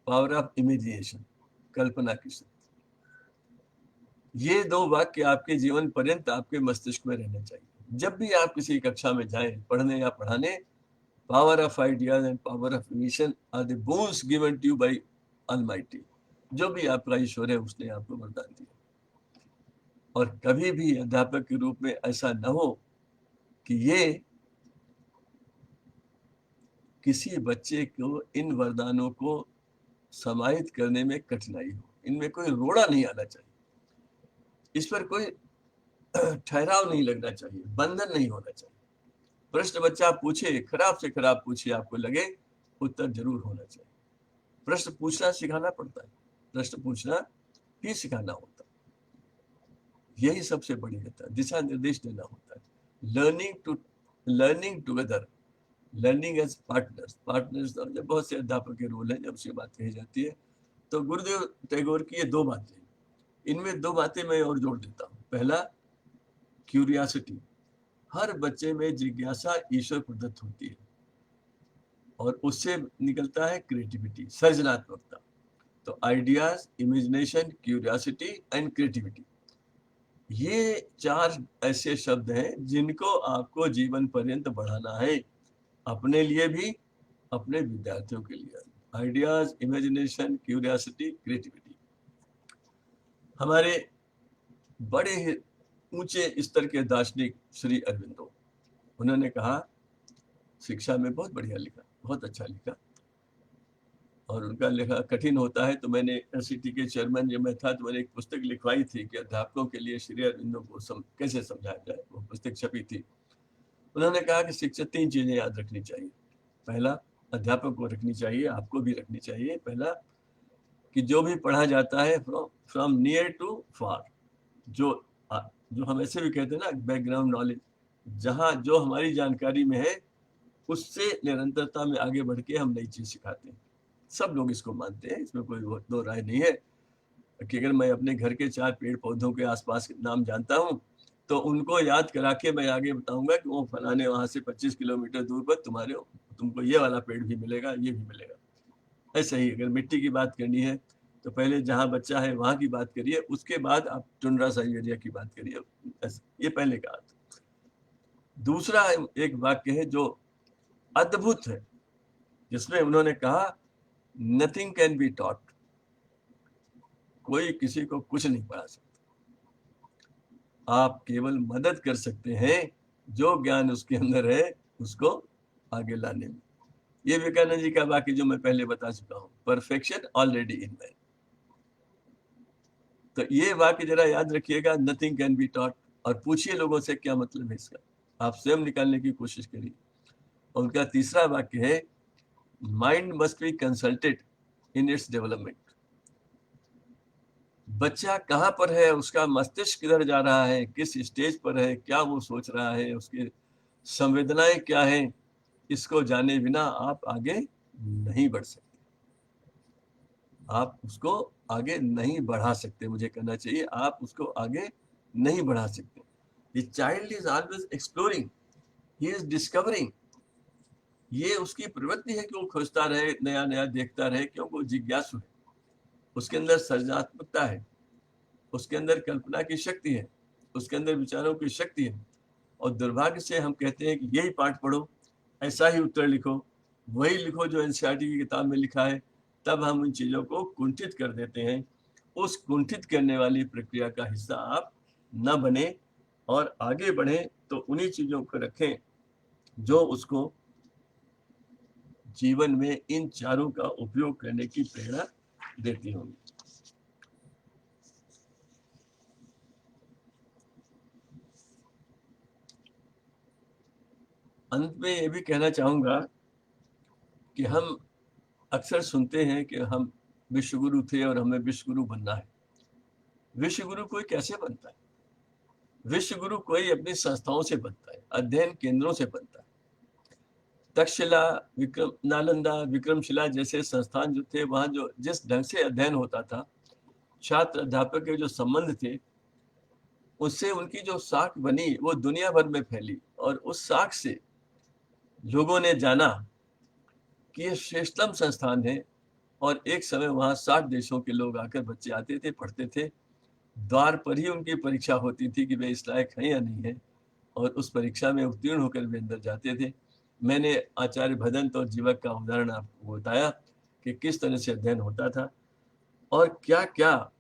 पावर ऑफ इमेजिनेशन, कल्पना की शक्ति। ये 2 वाक्य आपके जीवन पर्यंत आपके मस्तिष्क में रहने चाहिए। जब भी आप किसी कक्षा में जाएं पढ़ने या पढ़ाने, power of ideas and power of imagination are the bones given to you by almighty. जो भी आपका ईश्वर है उसने आपको वरदान दिया। और कभी भी अध्यापक के रूप में ऐसा न हो कि ये किसी बच्चे को इन वरदानों को समाहित करने में कठिनाई हो। इनमें कोई रोड़ा नहीं आना चाहिए, इस पर कोई ठहराव नहीं लगना चाहिए, बंधन नहीं होना चाहिए। प्रश्न बच्चा पूछे, खराब से खराब पूछे, आपको लगे उत्तर जरूर होना चाहिए। प्रश्न पूछना सिखाना पड़ता है, प्रश्न पूछना ही सिखाना होता है। यही सबसे बड़ी होता है, दिशा निर्देश देना होता है। Learning together, learning as partners. जब बहुत से अध्यापक के रोल है, जब से बात कही जाती है तो गुरुदेव टैगोर की ये 2 बातें, इनमें 2 बातें मैं और जोड़ देता हूँ। पहला क्यूरियासिटी, हर बच्चे में जिज्ञासा ईश्वर प्रदत्त होती है और उससे निकलता है क्रिएटिविटी, सृजनात्मकता। तो ideas, imagination, curiosity and creativity, ये 4 ऐसे शब्द हैं जिनको आपको जीवन पर्यंत बढ़ाना है, अपने लिए भी, अपने विद्यार्थियों के लिए। Ideas, imagination, curiosity, creativity. हमारे बड़े ही ऊंचे स्तर के दार्शनिक श्री अरविंदो, उन्होंने कहा, शिक्षा में बहुत बढ़िया लिखा, बहुत अच्छा लिखा, और उनका लिखा कठिन होता है। तो मैंने एनसीटी के चेयरमैन जब मैं था तो मैंने एक पुस्तक लिखवाई थी कि अध्यापकों के लिए श्री अरविंदो को कैसे समझाया जाए। वो पुस्तक छपी थी। उन्होंने कहा कि शिक्षा 3 चीजें याद रखनी चाहिए। पहला, अध्यापक को रखनी चाहिए, आपको भी रखनी चाहिए। पहला कि जो भी पढ़ा जाता है फ्रॉम नियर टू फार, जो हम ऐसे भी कहते हैं ना, बैकग्राउंड नॉलेज, जहाँ जो हमारी जानकारी में है उससे निरंतरता में आगे बढ़ के हम नई चीज सिखाते हैं। सब लोग इसको मानते हैं, इसमें कोई 2 राय नहीं है कि अगर मैं अपने घर के 4 पेड़ पौधों के आसपास के नाम जानता हूँ तो उनको याद करा के मैं आगे बताऊंगा कि वो फलाने वहां से 25 किलोमीटर दूर पर तुमको ये वाला पेड़ भी मिलेगा, ये भी मिलेगा। ऐसे ही अगर मिट्टी की बात करनी है तो पहले जहाँ बच्चा है वहां की बात करिए, उसके बाद आप टुंड्रा साइबेरिया की बात करिए। ये पहले का। दूसरा एक वाक्य है जो अद्भुत है, जिसमें उन्होंने कहा, नथिंग कैन बी टॉट। कोई किसी को कुछ नहीं पढ़ा सकता, आप केवल मदद कर सकते हैं। जो ज्ञान उसके अंदर है उसको आगे लाने में। ये विवेकानंद जी का वाक्य जो मैं पहले बता चुका हूँ, परफेक्शन ऑलरेडी इन मैन। तो ये वाक्य जरा याद रखिएगा, नथिंग कैन बी टॉट। और पूछिए लोगों से क्या मतलब है इसका, आप स्वयं निकालने की कोशिश करिए। और उनका तीसरा वाक्य है, mind must be consulted in its development. बच्चा कहाँ पर है, उसका मस्तिष्क किधर जा रहा है, किस स्टेज पर है, क्या वो सोच रहा है, उसकी संवेदनाएं क्या है, इसको जाने बिना आप आगे नहीं बढ़ सकते, आप उसको आगे नहीं बढ़ा सकते। मुझे कहना चाहिए, आप उसको आगे नहीं बढ़ा सकते। The child is always exploring, he is discovering. ये उसकी प्रवृत्ति है कि वो खोजता रहे, नया नया देखता रहे, क्योंकि वो जिज्ञासु है, उसके अंदर सृजनात्मकता है, उसके अंदर कल्पना की शक्ति है, उसके अंदर विचारों की शक्ति है। और दुर्भाग्य से हम कहते हैं कि यही पाठ पढ़ो, ऐसा ही उत्तर लिखो, वही लिखो जो एनसीईआरटी की किताब में लिखा है। तब हम उन चीज़ों को कुंठित कर देते हैं। उस कुंठित करने वाली प्रक्रिया का हिस्सा आप न बने और आगे बढ़े, तो उन्हीं चीज़ों को रखें जो उसको जीवन में इन चारों का उपयोग करने की प्रेरणा देती होंगी। अंत में ये भी कहना चाहूँगा कि हम अक्सर सुनते हैं कि हम विश्वगुरु थे और हमें विश्वगुरु बनना है। विश्वगुरु कोई कैसे बनता है? विश्वगुरु कोई अपनी संस्थाओं से बनता है, अध्ययन केंद्रों से बनता है। तक्षशिला, नालंदा, विक्रमशिला जैसे संस्थान जो थे, वहाँ जो जिस ढंग से अध्ययन होता था, छात्र अध्यापक के जो संबंध थे, उससे उनकी जो साख बनी वो दुनिया भर में फैली। और उस साख से लोगों ने जाना कि ये श्रेष्ठतम संस्थान है। और एक समय वहाँ 60 देशों के लोग आकर, बच्चे आते थे, पढ़ते थे। द्वार पर ही उनकी परीक्षा होती थी कि वे इस लायक हैं या नहीं है, और उस परीक्षा में उत्तीर्ण होकर वे अंदर जाते थे। मैंने आचार्य भदंत और जीवक का उदाहरण आपको बताया कि किस तरह से अध्ययन होता था और क्या क्या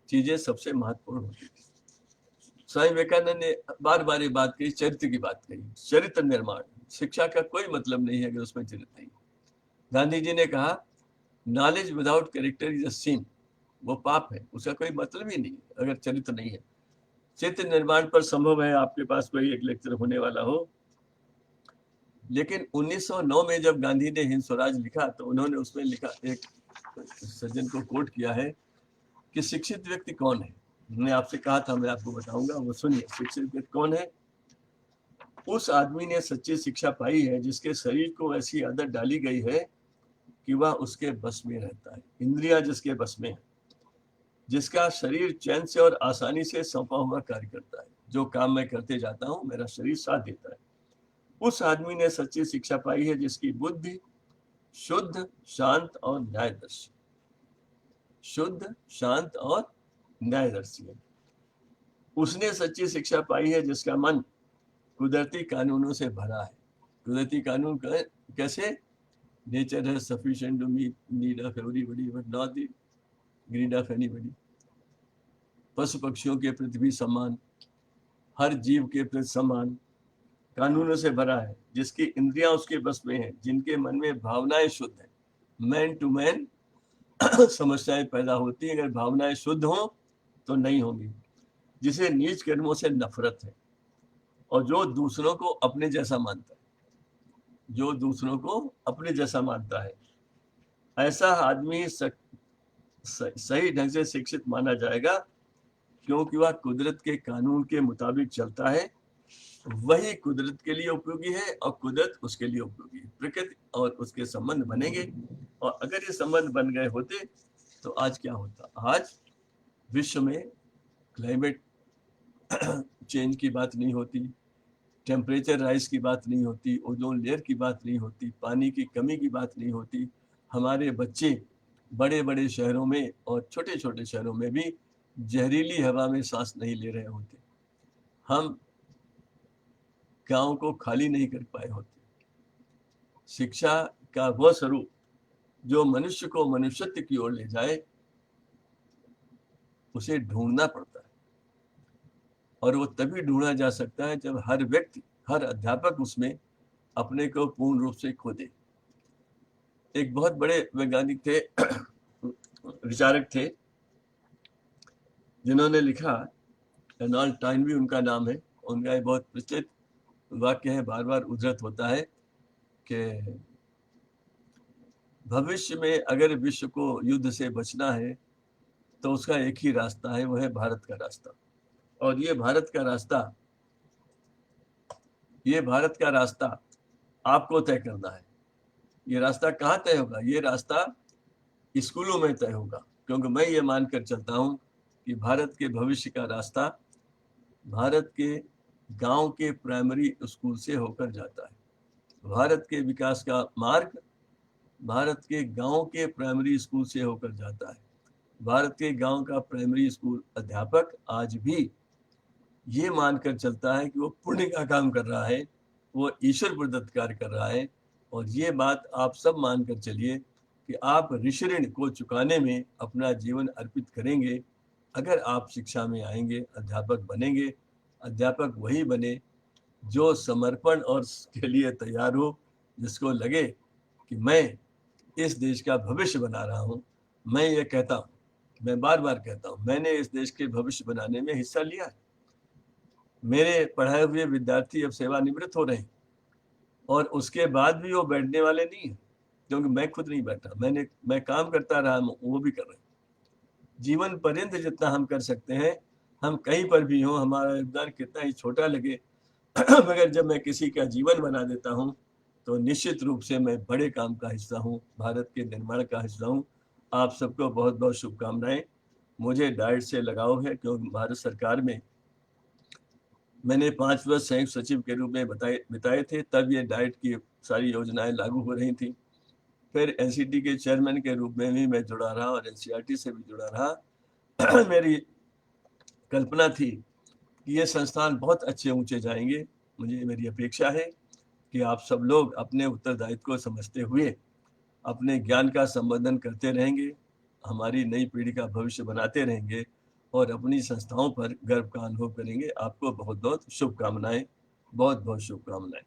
चीजें सबसे महत्वपूर्ण होती थी। स्वामी विवेकानंद ने बार बार ये बात कही, चरित्र की बात कही। चरित्र निर्माण, शिक्षा का कोई मतलब नहीं है अगर उसमें चरित्र नहीं। गांधी जी ने कहा, knowledge without character is a sin, वो पाप है, उसका कोई मतलब ही नहीं अगर चरित्र नहीं है। चित्र निर्माण पर संभव है आपके पास कोई एक लेक्चर होने वाला हो, लेकिन 1909 में जब गांधी ने हिंद स्वराज लिखा, तो उन्होंने उसमें लिखा, एक सज्जन को कोट किया है कि शिक्षित व्यक्ति कौन है। मैंने आपसे कहा था, मैं आपको बताऊंगा, वो सुनिए। शिक्षित व्यक्ति कौन है? उस आदमी ने सच्ची शिक्षा पाई है जिसके शरीर को ऐसी आदत डाली गई है कि वह उसके बस में रहता है, इंद्रिया जिसके बस में है, जिसका शरीर चैन से और आसानी से सौंपा हुआ कार्य करता है। जो काम मैं करते जाता हूँ, मेरा शरीर साथ देता है। उस आदमी ने सच्ची शिक्षा पाई है जिसकी बुद्धि शुद्ध, शांत और न्यायदर्शी, शुद्ध, शांत और न्यायदर्शी है। उसने सच्ची शिक्षा पाई है जिसका मन कुदरती कानूनों से भरा है। कुदरती कानून कैसे? नेचर है sufficient to meet need of everybody but not the greed of anybody. पशु पक्षियों के प्रति भी सम्मान, हर जीव के प्रति सम्मान, कानूनों से भरा है, जिसकी इंद्रियां उसके बस में है, जिनके मन में भावनाएं शुद्ध है। मैन टू मैन समस्याएं पैदा होती हैं, अगर भावनाएं शुद्ध हो तो नहीं होंगी। जिसे नीच कर्मों से नफरत है और जो दूसरों को अपने जैसा मानता है, जो दूसरों को अपने जैसा मानता है, ऐसा आदमी सही ढंग से शिक्षित माना जाएगा, क्योंकि वह कुदरत के कानून के मुताबिक चलता है। वही कुदरत के लिए उपयोगी है और कुदरत उसके लिए उपयोगी है। प्रकृति और उसके संबंध बनेंगे, और अगर ये संबंध बन गए होते तो आज क्या होता? आज विश्व में क्लाइमेट चेंज की बात नहीं होती, टेम्परेचर राइज की बात नहीं होती, ओजोन लेयर की बात नहीं होती, पानी की कमी की बात नहीं होती। हमारे बच्चे बड़े बड़े शहरों में और छोटे छोटे शहरों में भी जहरीली हवा में सांस नहीं ले रहे होते। हम गांव को खाली नहीं कर पाए होते। शिक्षा का वह स्वरूप जो मनुष्य को मनुष्यत्व की ओर ले जाए, उसे ढूंढना पड़ता है। और वो तभी ढूंढा जा सकता है जब हर व्यक्ति, हर अध्यापक उसमें अपने को पूर्ण रूप से खो दे। एक बहुत बड़े वैज्ञानिक थे, विचारक थे, जिन्होंने लिखा, रेनॉल्ड टाइनबी उनका नाम है। उनका एक बहुत प्रचलित वाक्य है, बार बार उद्धृत होता है कि भविष्य में अगर विश्व को युद्ध से बचना है तो उसका एक ही रास्ता है, वो है भारत का रास्ता। और ये भारत का रास्ता आपको तय करना है। ये रास्ता कहाँ तय होगा? ये रास्ता स्कूलों में तय होगा, क्योंकि मैं ये मानकर चलता हूँ कि भारत के भविष्य का रास्ता भारत के गांव के प्राइमरी स्कूल से होकर जाता है। भारत के विकास का मार्ग भारत के गांव के प्राइमरी स्कूल से होकर जाता है। भारत के गांव का प्राइमरी स्कूल अध्यापक आज भी ये मानकर चलता है कि वो पुण्य का काम कर रहा है, वो ईश्वर प्रदत्त कार्य कर रहा है। और ये बात आप सब मानकर चलिए कि आप ऋषि ऋण को चुकाने में अपना जीवन अर्पित करेंगे अगर आप शिक्षा में आएंगे, अध्यापक बनेंगे। अध्यापक वही बने जो समर्पण और के लिए तैयार हो, जिसको लगे कि मैं इस देश का भविष्य बना रहा हूँ। मैं ये कहता हूँ, मैं बार बार कहता हूँ, मैंने इस देश के भविष्य बनाने में हिस्सा लिया है। मेरे पढ़ाए हुए विद्यार्थी अब सेवानिवृत्त हो रहे हैं और उसके बाद भी वो बैठने वाले नहीं है, क्योंकि मैं खुद नहीं बैठा। मैं काम करता रहा, वो भी कर रहे हैं। जीवन पर्यंत जितना हम कर सकते हैं, हम कहीं पर भी हों, हमारा योगदान कितना ही छोटा लगे, मगर जब मैं किसी का जीवन बना देता हूँ तो निश्चित रूप से मैं बड़े काम का हिस्सा हूँ, भारत के निर्माण का हिस्सा हूँ। आप सबको बहुत बहुत शुभकामनाएं। मुझे डाइट से लगाव है, क्योंकि भारत सरकार में मैंने 5 वर्ष संयुक्त सचिव के रूप में बिताए थे, तब ये डाइट की सारी योजनाएं लागू हो रही थी। फिर एनसीटी के चेयरमैन के रूप में भी मैं जुड़ा रहा और एनसीईआरटी से भी जुड़ा रहा। मेरी कल्पना थी कि ये संस्थान बहुत अच्छे ऊंचे जाएंगे। मेरी अपेक्षा है कि आप सब लोग अपने उत्तरदायित्व को समझते हुए अपने ज्ञान का संवर्धन करते रहेंगे, हमारी नई पीढ़ी का भविष्य बनाते रहेंगे और अपनी संस्थाओं पर गर्व का अनुभव करेंगे। आपको बहुत बहुत शुभकामनाएं, बहुत बहुत शुभकामनाएं।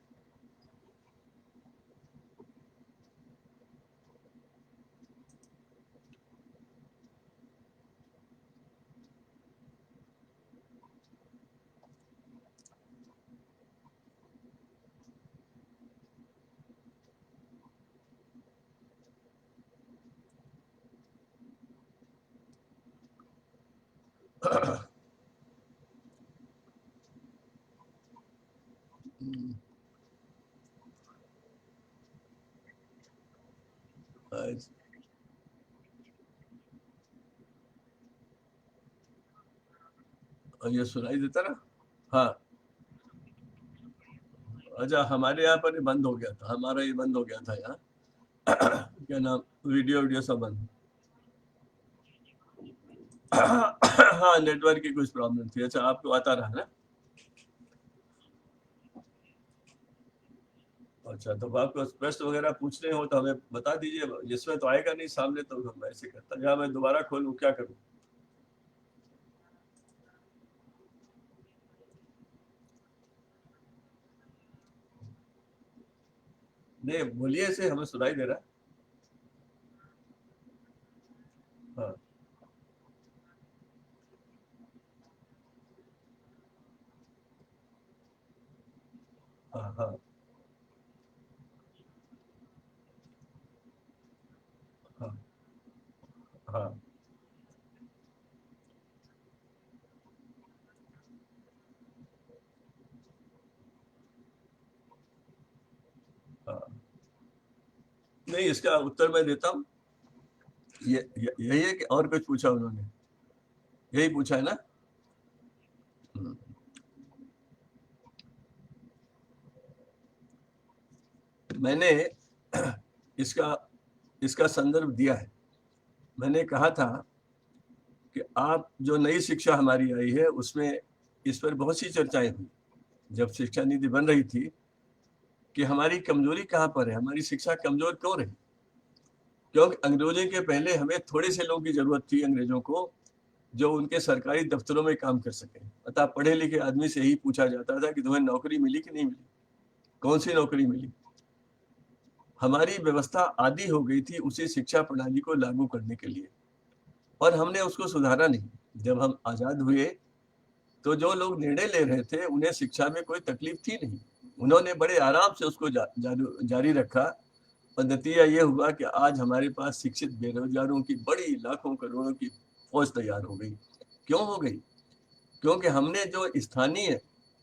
ये सुनाई देता ना? हाँ, अच्छा, हमारे यहाँ पर बंद हो गया था, हमारा ये बंद हो गया था यहाँ। क्या नाम, वीडियो सब बंद। हाँ, नेटवर्क की कुछ प्रॉब्लम थी। अच्छा, आपको आता रहा ना? अच्छा, तो आपको प्रश्न वगैरह पूछने हो तो हमें बता दीजिए। इसमें तो आएगा नहीं सामने, तो मैं ऐसे करता, या मैं दोबारा खोलूं, क्या करूं? नहीं, बोलिए, से हमें सुनाई दे रहा। हाँ हाँ हाँ हाँ हाँ हाँ। नहीं, इसका उत्तर मैं देता हूँ। यही है कि और कुछ पूछा उन्होंने? यही पूछा है ना? हम्म। मैंने इसका इसका संदर्भ दिया है। मैंने कहा था कि आप जो नई शिक्षा हमारी आई है उसमें इस पर बहुत सी चर्चाएं हुई जब शिक्षा नीति बन रही थी, कि हमारी कमजोरी कहाँ पर है, हमारी शिक्षा कमजोर क्यों रही। क्योंकि अंग्रेजों के पहले हमें थोड़े से लोगों की जरूरत थी, अंग्रेजों को, जो उनके सरकारी दफ्तरों में काम कर सके। अतः पढ़े लिखे आदमी से ही पूछा जाता था कि तुम्हें नौकरी मिली कि नहीं मिली, कौन सी नौकरी मिली। हमारी व्यवस्था आदी हो गई थी उसी शिक्षा प्रणाली को लागू करने के लिए, और हमने उसको सुधारा नहीं। जब हम आजाद हुए तो जो लोग निर्णय ले रहे थे उन्हें शिक्षा में कोई तकलीफ थी नहीं, उन्होंने बड़े आराम से उसको जारी रखा, और नतीजा ये हुआ कि आज हमारे पास शिक्षित बेरोजगारों की बड़ी लाखों करोड़ों की फौज तैयार हो गई। क्यों हो गई? क्योंकि हमने जो स्थानीय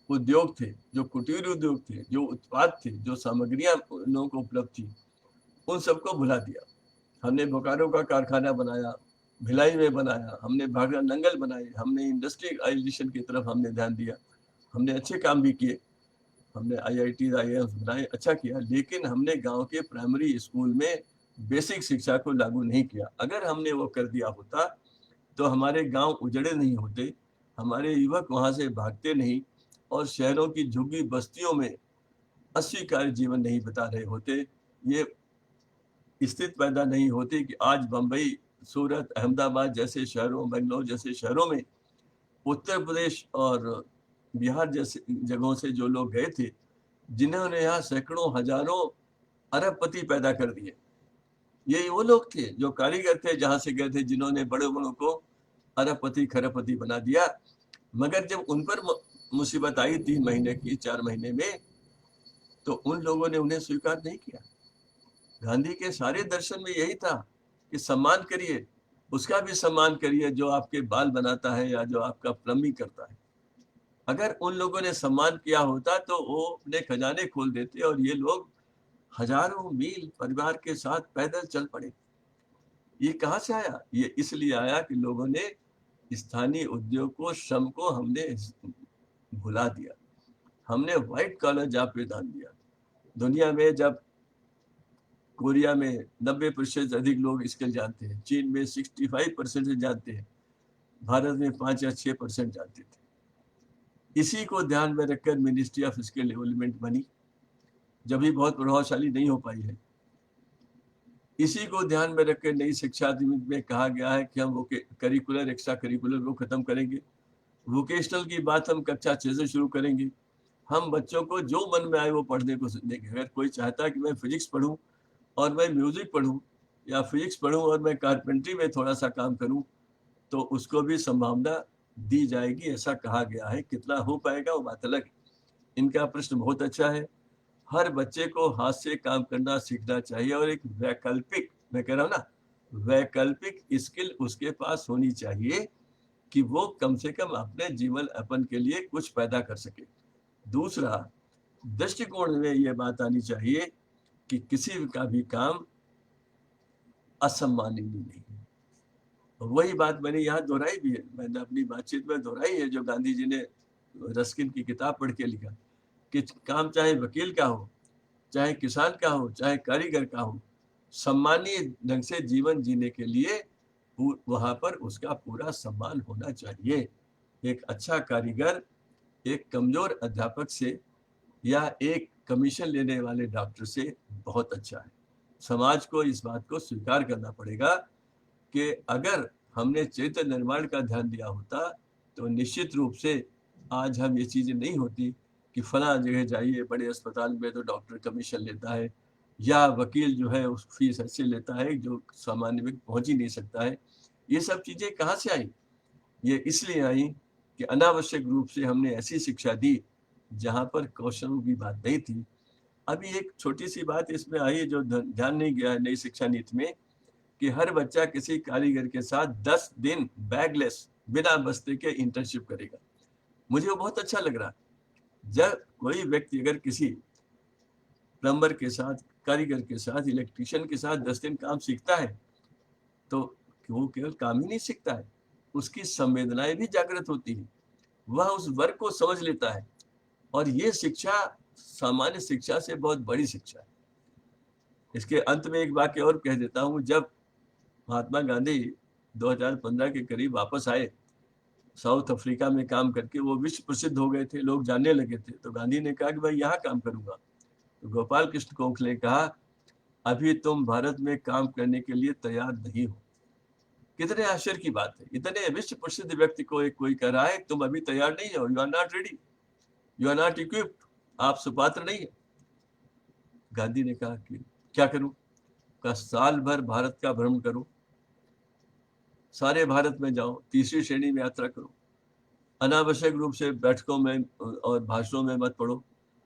उद्योग थे, जो कुटीर उद्योग थे, जो उत्पाद थे, जो सामग्रियां लोगों को उपलब्ध थी, उन सबको भुला दिया। हमने बोकारो का कारखाना बनाया, भिलाई में बनाया, हमने भागरा नंगल बनाए, हमने इंडस्ट्रियलाइजेशन की तरफ हमने ध्यान दिया, हमने अच्छे काम भी किए, हमने IIT IIMs बनाए, अच्छा किया, लेकिन हमने गांव के प्राइमरी स्कूल में बेसिक शिक्षा को लागू नहीं किया। अगर हमने वो कर दिया होता तो हमारे गांव उजड़े नहीं होते, हमारे युवक वहां से भागते नहीं, और शहरों की झुग्गी बस्तियों में अस्वीकार्य जीवन नहीं बिता रहे होते। ये स्थिति पैदा नहीं होती कि आज बंबई, सूरत, अहमदाबाद जैसे शहरों, बेंगलोर जैसे शहरों में उत्तर प्रदेश और बिहार जैसे जगहों से जो लोग गए थे, जिन्होंने यहाँ सैकड़ों हजारों अरबपति पैदा कर दिए, ये वो लोग थे जो कारीगर थे, जहां से गए थे, जिन्होंने बड़े बड़ों को अरबपति खरबपति बना दिया। मगर जब उन पर मुसीबत आई 3 महीने की, 4 महीने में, तो उन लोगों ने उन्हें स्वीकार नहीं किया। गांधी के सारे दर्शन में यही था कि सम्मान करिए, उसका भी सम्मान करिए जो आपके बाल बनाता है या जो आपका प्लम्बिंग करता है। अगर उन लोगों ने सम्मान किया होता तो वो अपने खजाने खोल देते, और ये लोग हजारों मील परिवार के साथ पैदल चल पड़े। ये कहाँ से आया? ये इसलिए आया कि लोगों ने स्थानीय उद्योग को, श्रम को हमने भुला दिया, हमने व्हाइट कॉलर जॉब पे ध्यान दिया। दुनिया में जब कोरिया में 90% अधिक लोग स्किल जानते हैं, चीन में 65% से जानते हैं, भारत में 5 या 6% जानते थे। इसी को ध्यान में रखकर मिनिस्ट्री ऑफ स्किल डेवलपमेंट बनी, जब भी बहुत प्रभावशाली नहीं हो पाई है। इसी को ध्यान में रखकर नई शिक्षा नीति में कहा गया है कि हम करिकुलर, एक्स्ट्रा करिकुलर को खत्म करेंगे, वोकेशनल की बात हम कक्षा 6 से शुरू करेंगे। हम बच्चों को जो मन में आए वो पढ़ने को देंगे। अगर कोई चाहता है कि मैं फिजिक्स पढ़ूं और मैं म्यूजिक पढ़ूं, या फिजिक्स पढ़ूं और मैं कारपेंट्री में थोड़ा सा काम करूं, तो उसको भी संभावना दी जाएगी, ऐसा कहा गया है। कितना हो पाएगा वो बात अलग है। इनका प्रश्न बहुत अच्छा है। हर बच्चे को हाथ से काम करना सीखना चाहिए, और एक वैकल्पिक, मैं कह रहा हूं ना, वैकल्पिक स्किल उसके पास होनी चाहिए कि वो कम से कम अपने जीवन यापन के लिए कुछ पैदा कर सके। दूसरा, दृष्टिकोण में ये बात आनी चाहिए कि किसी का भी काम असम्माननीय नहीं है। वही बात मैंने यहाँ दोहराई भी है, मैंने अपनी बातचीत में दोहराई है, जो गांधी जी ने रस्किन की किताब पढ़ के लिखा, कि काम चाहे वकील का हो, चाहे किसान का हो, चाहे कारीगर का हो, सम्मानीय ढंग से जीवन जीने के लिए वहां पर उसका पूरा सम्मान होना चाहिए। एक अच्छा कारीगर एक कमजोर अध्यापक से या एक कमीशन लेने वाले डॉक्टर से बहुत अच्छा है। समाज को इस बात को स्वीकार करना पड़ेगा कि अगर हमने चरित्र निर्माण का ध्यान दिया होता तो निश्चित रूप से आज हम ये चीजें नहीं होती कि फला जगह जाइए, बड़े अस्पताल में तो डॉक्टर कमीशन लेता है, या वकील जो है उस फीस ऐसे लेता है जो सामान्य व्यक्ति पहुंच ही नहीं सकता है। ये सब चीजें कहाँ से आई? ये इसलिए आई कि अनावश्यक रूप से हमने ऐसी शिक्षा दी जहां पर कौशलों की बात नहीं थी। अभी एक छोटी सी बात इसमें आई जो ध्यान नहीं गया है नई शिक्षा नीति में, कि हर बच्चा किसी कारीगर के साथ 10 दिन बैगलेस, बिना बस्ते के इंटर्नशिप करेगा। मुझे वो बहुत अच्छा लग रहा। जब कोई व्यक्ति अगर किसी प्लम्बर के साथ, कारीगर के साथ, इलेक्ट्रिशियन के साथ 10 दिन काम सीखता है, तो वो केवल काम ही नहीं सीखता है, उसकी संवेदनाएं भी जागृत होती है, वह उस वर्ग को समझ लेता है। और ये शिक्षा सामान्य शिक्षा से बहुत बड़ी शिक्षा है। इसके अंत में एक वाक्य और कह देता हूँ। जब महात्मा गांधी 2015 के करीब वापस आए, साउथ अफ्रीका में काम करके वो विश्व प्रसिद्ध हो गए थे, लोग जानने लगे थे, तो गांधी ने कहा कि भाई यहाँ काम करूंगा। तो गोपाल कृष्ण गोखले ने कहा, अभी तुम भारत में काम करने के लिए तैयार नहीं हो। कितने आश्चर्य की बात है, इतने विश्व प्रसिद्ध व्यक्ति को एक कोई कह रहा है तुम अभी तैयार नहीं हो, you are not ready, you are not equipped, आप सुपात्र नहीं है। गांधी ने कहा कि क्या करूं? का साल भर भारत का भ्रमण करो, सारे भारत में जाओ, तीसरी श्रेणी में यात्रा करो, अनावश्यक रूप से बैठकों में और भाषणों में मत पढ़ो,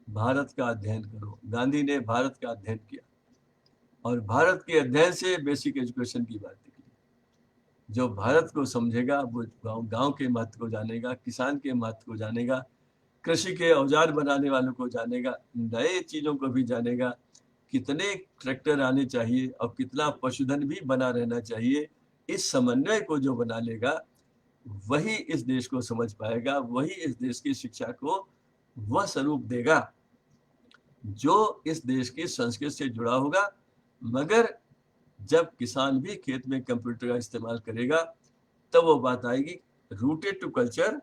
भारत का अध्ययन करो। गांधी ने भारत का अध्ययन किया और भारत के अध्ययन से बेसिक एजुकेशन की बात निकली। जो भारत को समझेगा वो गांव के महत्व को जानेगा, किसान के महत्व को जानेगा, कृषि के औजार बनाने वालों को जानेगा, नए चीजों को भी जानेगा, कितने ट्रैक्टर आने चाहिए और कितना पशुधन भी बना रहना चाहिए। इस समन्वय को जो बना लेगा वही इस देश को समझ पाएगा, वही इस देश की शिक्षा को वह स्वरूप देगा जो इस देश की संस्कृति से जुड़ा होगा। मगर जब किसान भी खेत में कंप्यूटर का इस्तेमाल करेगा तब वो बात आएगी, rooted to culture,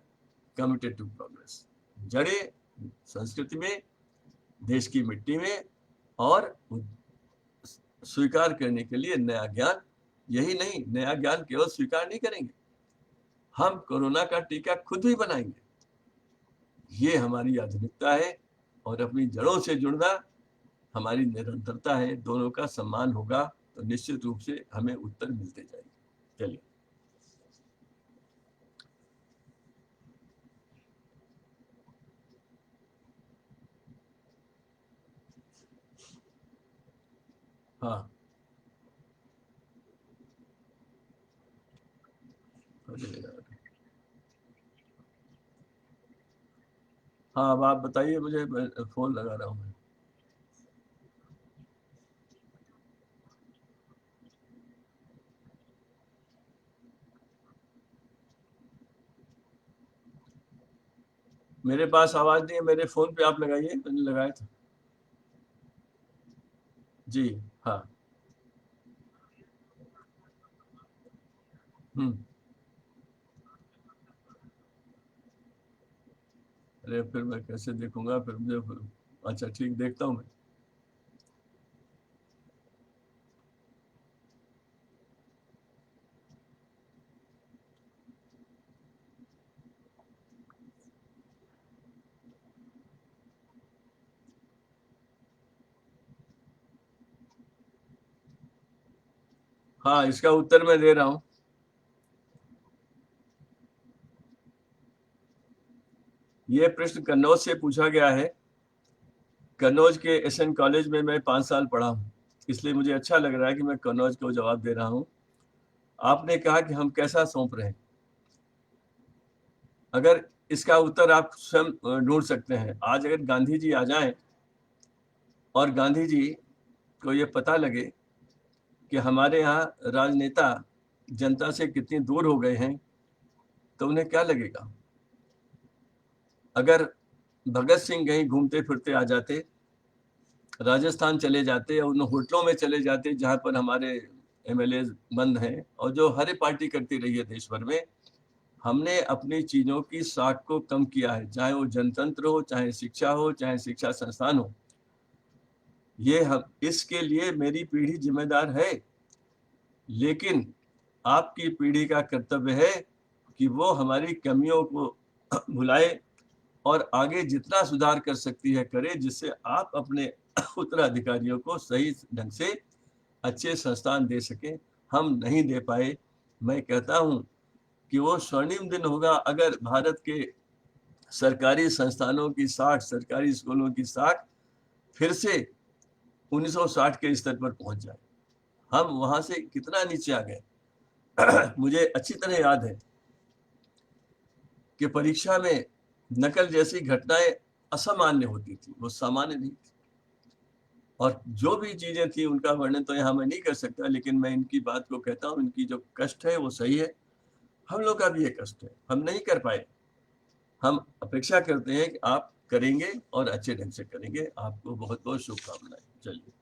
committed to progress. जड़े संस्कृति में, देश की मिट्टी में, और स्वीकार करने के लिए नया ज्ञान। यही नहीं, नया ज्ञान केवल स्वीकार नहीं करेंगे, हम कोरोना का टीका खुद ही बनाएंगे। ये हमारी आधुनिकता है और अपनी जड़ों से जुड़ना हमारी निरंतरता है। दोनों का सम्मान होगा तो निश्चित रूप से हमें उत्तर मिलते जाएंगे। चलिए, हाँ, हाँ, अब आप बताइए मुझे, फोन लगा रहा हूँ मैं। मेरे पास आवाज नहीं है, मेरे फोन पे आप लगाइए, मैंने लगाया था। जी, हाँ। हम्म। अरे फिर मैं कैसे देखूंगा, फिर मुझे अच्छा ठीक, देखता हूँ मैं। हाँ, इसका उत्तर मैं दे रहा हूँ। ये प्रश्न कन्नौज से पूछा गया है। कन्नौज के एसएन कॉलेज में मैं 5 साल पढ़ा हूँ, इसलिए मुझे अच्छा लग रहा है कि मैं कन्नौज को जवाब दे रहा हूँ। आपने कहा कि हम कैसा सौंप रहे हैं। अगर इसका उत्तर आप स्वयं ढूंढ सकते हैं। आज अगर गांधी जी आ जाएं और गांधी जी को ये पता लगे कि हमारे यहाँ राजनेता जनता से कितनी दूर हो गए हैं तो उन्हें क्या लगेगा। अगर भगत सिंह कहीं घूमते फिरते आ जाते, राजस्थान चले जाते और उन होटलों में चले जाते जहां पर हमारे एमएलए बंद हैं और जो हर पार्टी करती रही है देश भर में, हमने अपनी चीजों की साख को कम किया है, चाहे वो जनतंत्र हो, चाहे शिक्षा हो, चाहे शिक्षा संस्थान हो। ये हम, इसके लिए मेरी पीढ़ी जिम्मेदार है, लेकिन आपकी पीढ़ी का कर्तव्य है कि वो हमारी कमियों को भुलाए और आगे जितना सुधार कर सकती है करे, जिससे आप अपने उत्तराधिकारियों को सही ढंग से अच्छे संस्थान दे सके। हम नहीं दे पाए। मैं कहता हूं कि वो स्वर्णिम दिन होगा अगर भारत के सरकारी संस्थानों की साख, सरकारी स्कूलों की साख फिर से 1960 के स्तर पर पहुंच जाए। हम वहां से कितना नीचे आ गए। मुझे अच्छी तरह याद है कि परीक्षा में नकल जैसी घटनाएं असामान्य होती थी, वो सामान्य नहीं थी। और जो भी चीजें थी उनका वर्णन तो यहाँ मैं नहीं कर सकता, लेकिन मैं इनकी बात को कहता हूँ, इनकी जो कष्ट है वो सही है। हम लोग का भी ये कष्ट है, हम नहीं कर पाए। हम अपेक्षा करते हैं कि आप करेंगे और अच्छे ढंग से करेंगे। आपको बहुत बहुत शुभकामनाएं। चलिए।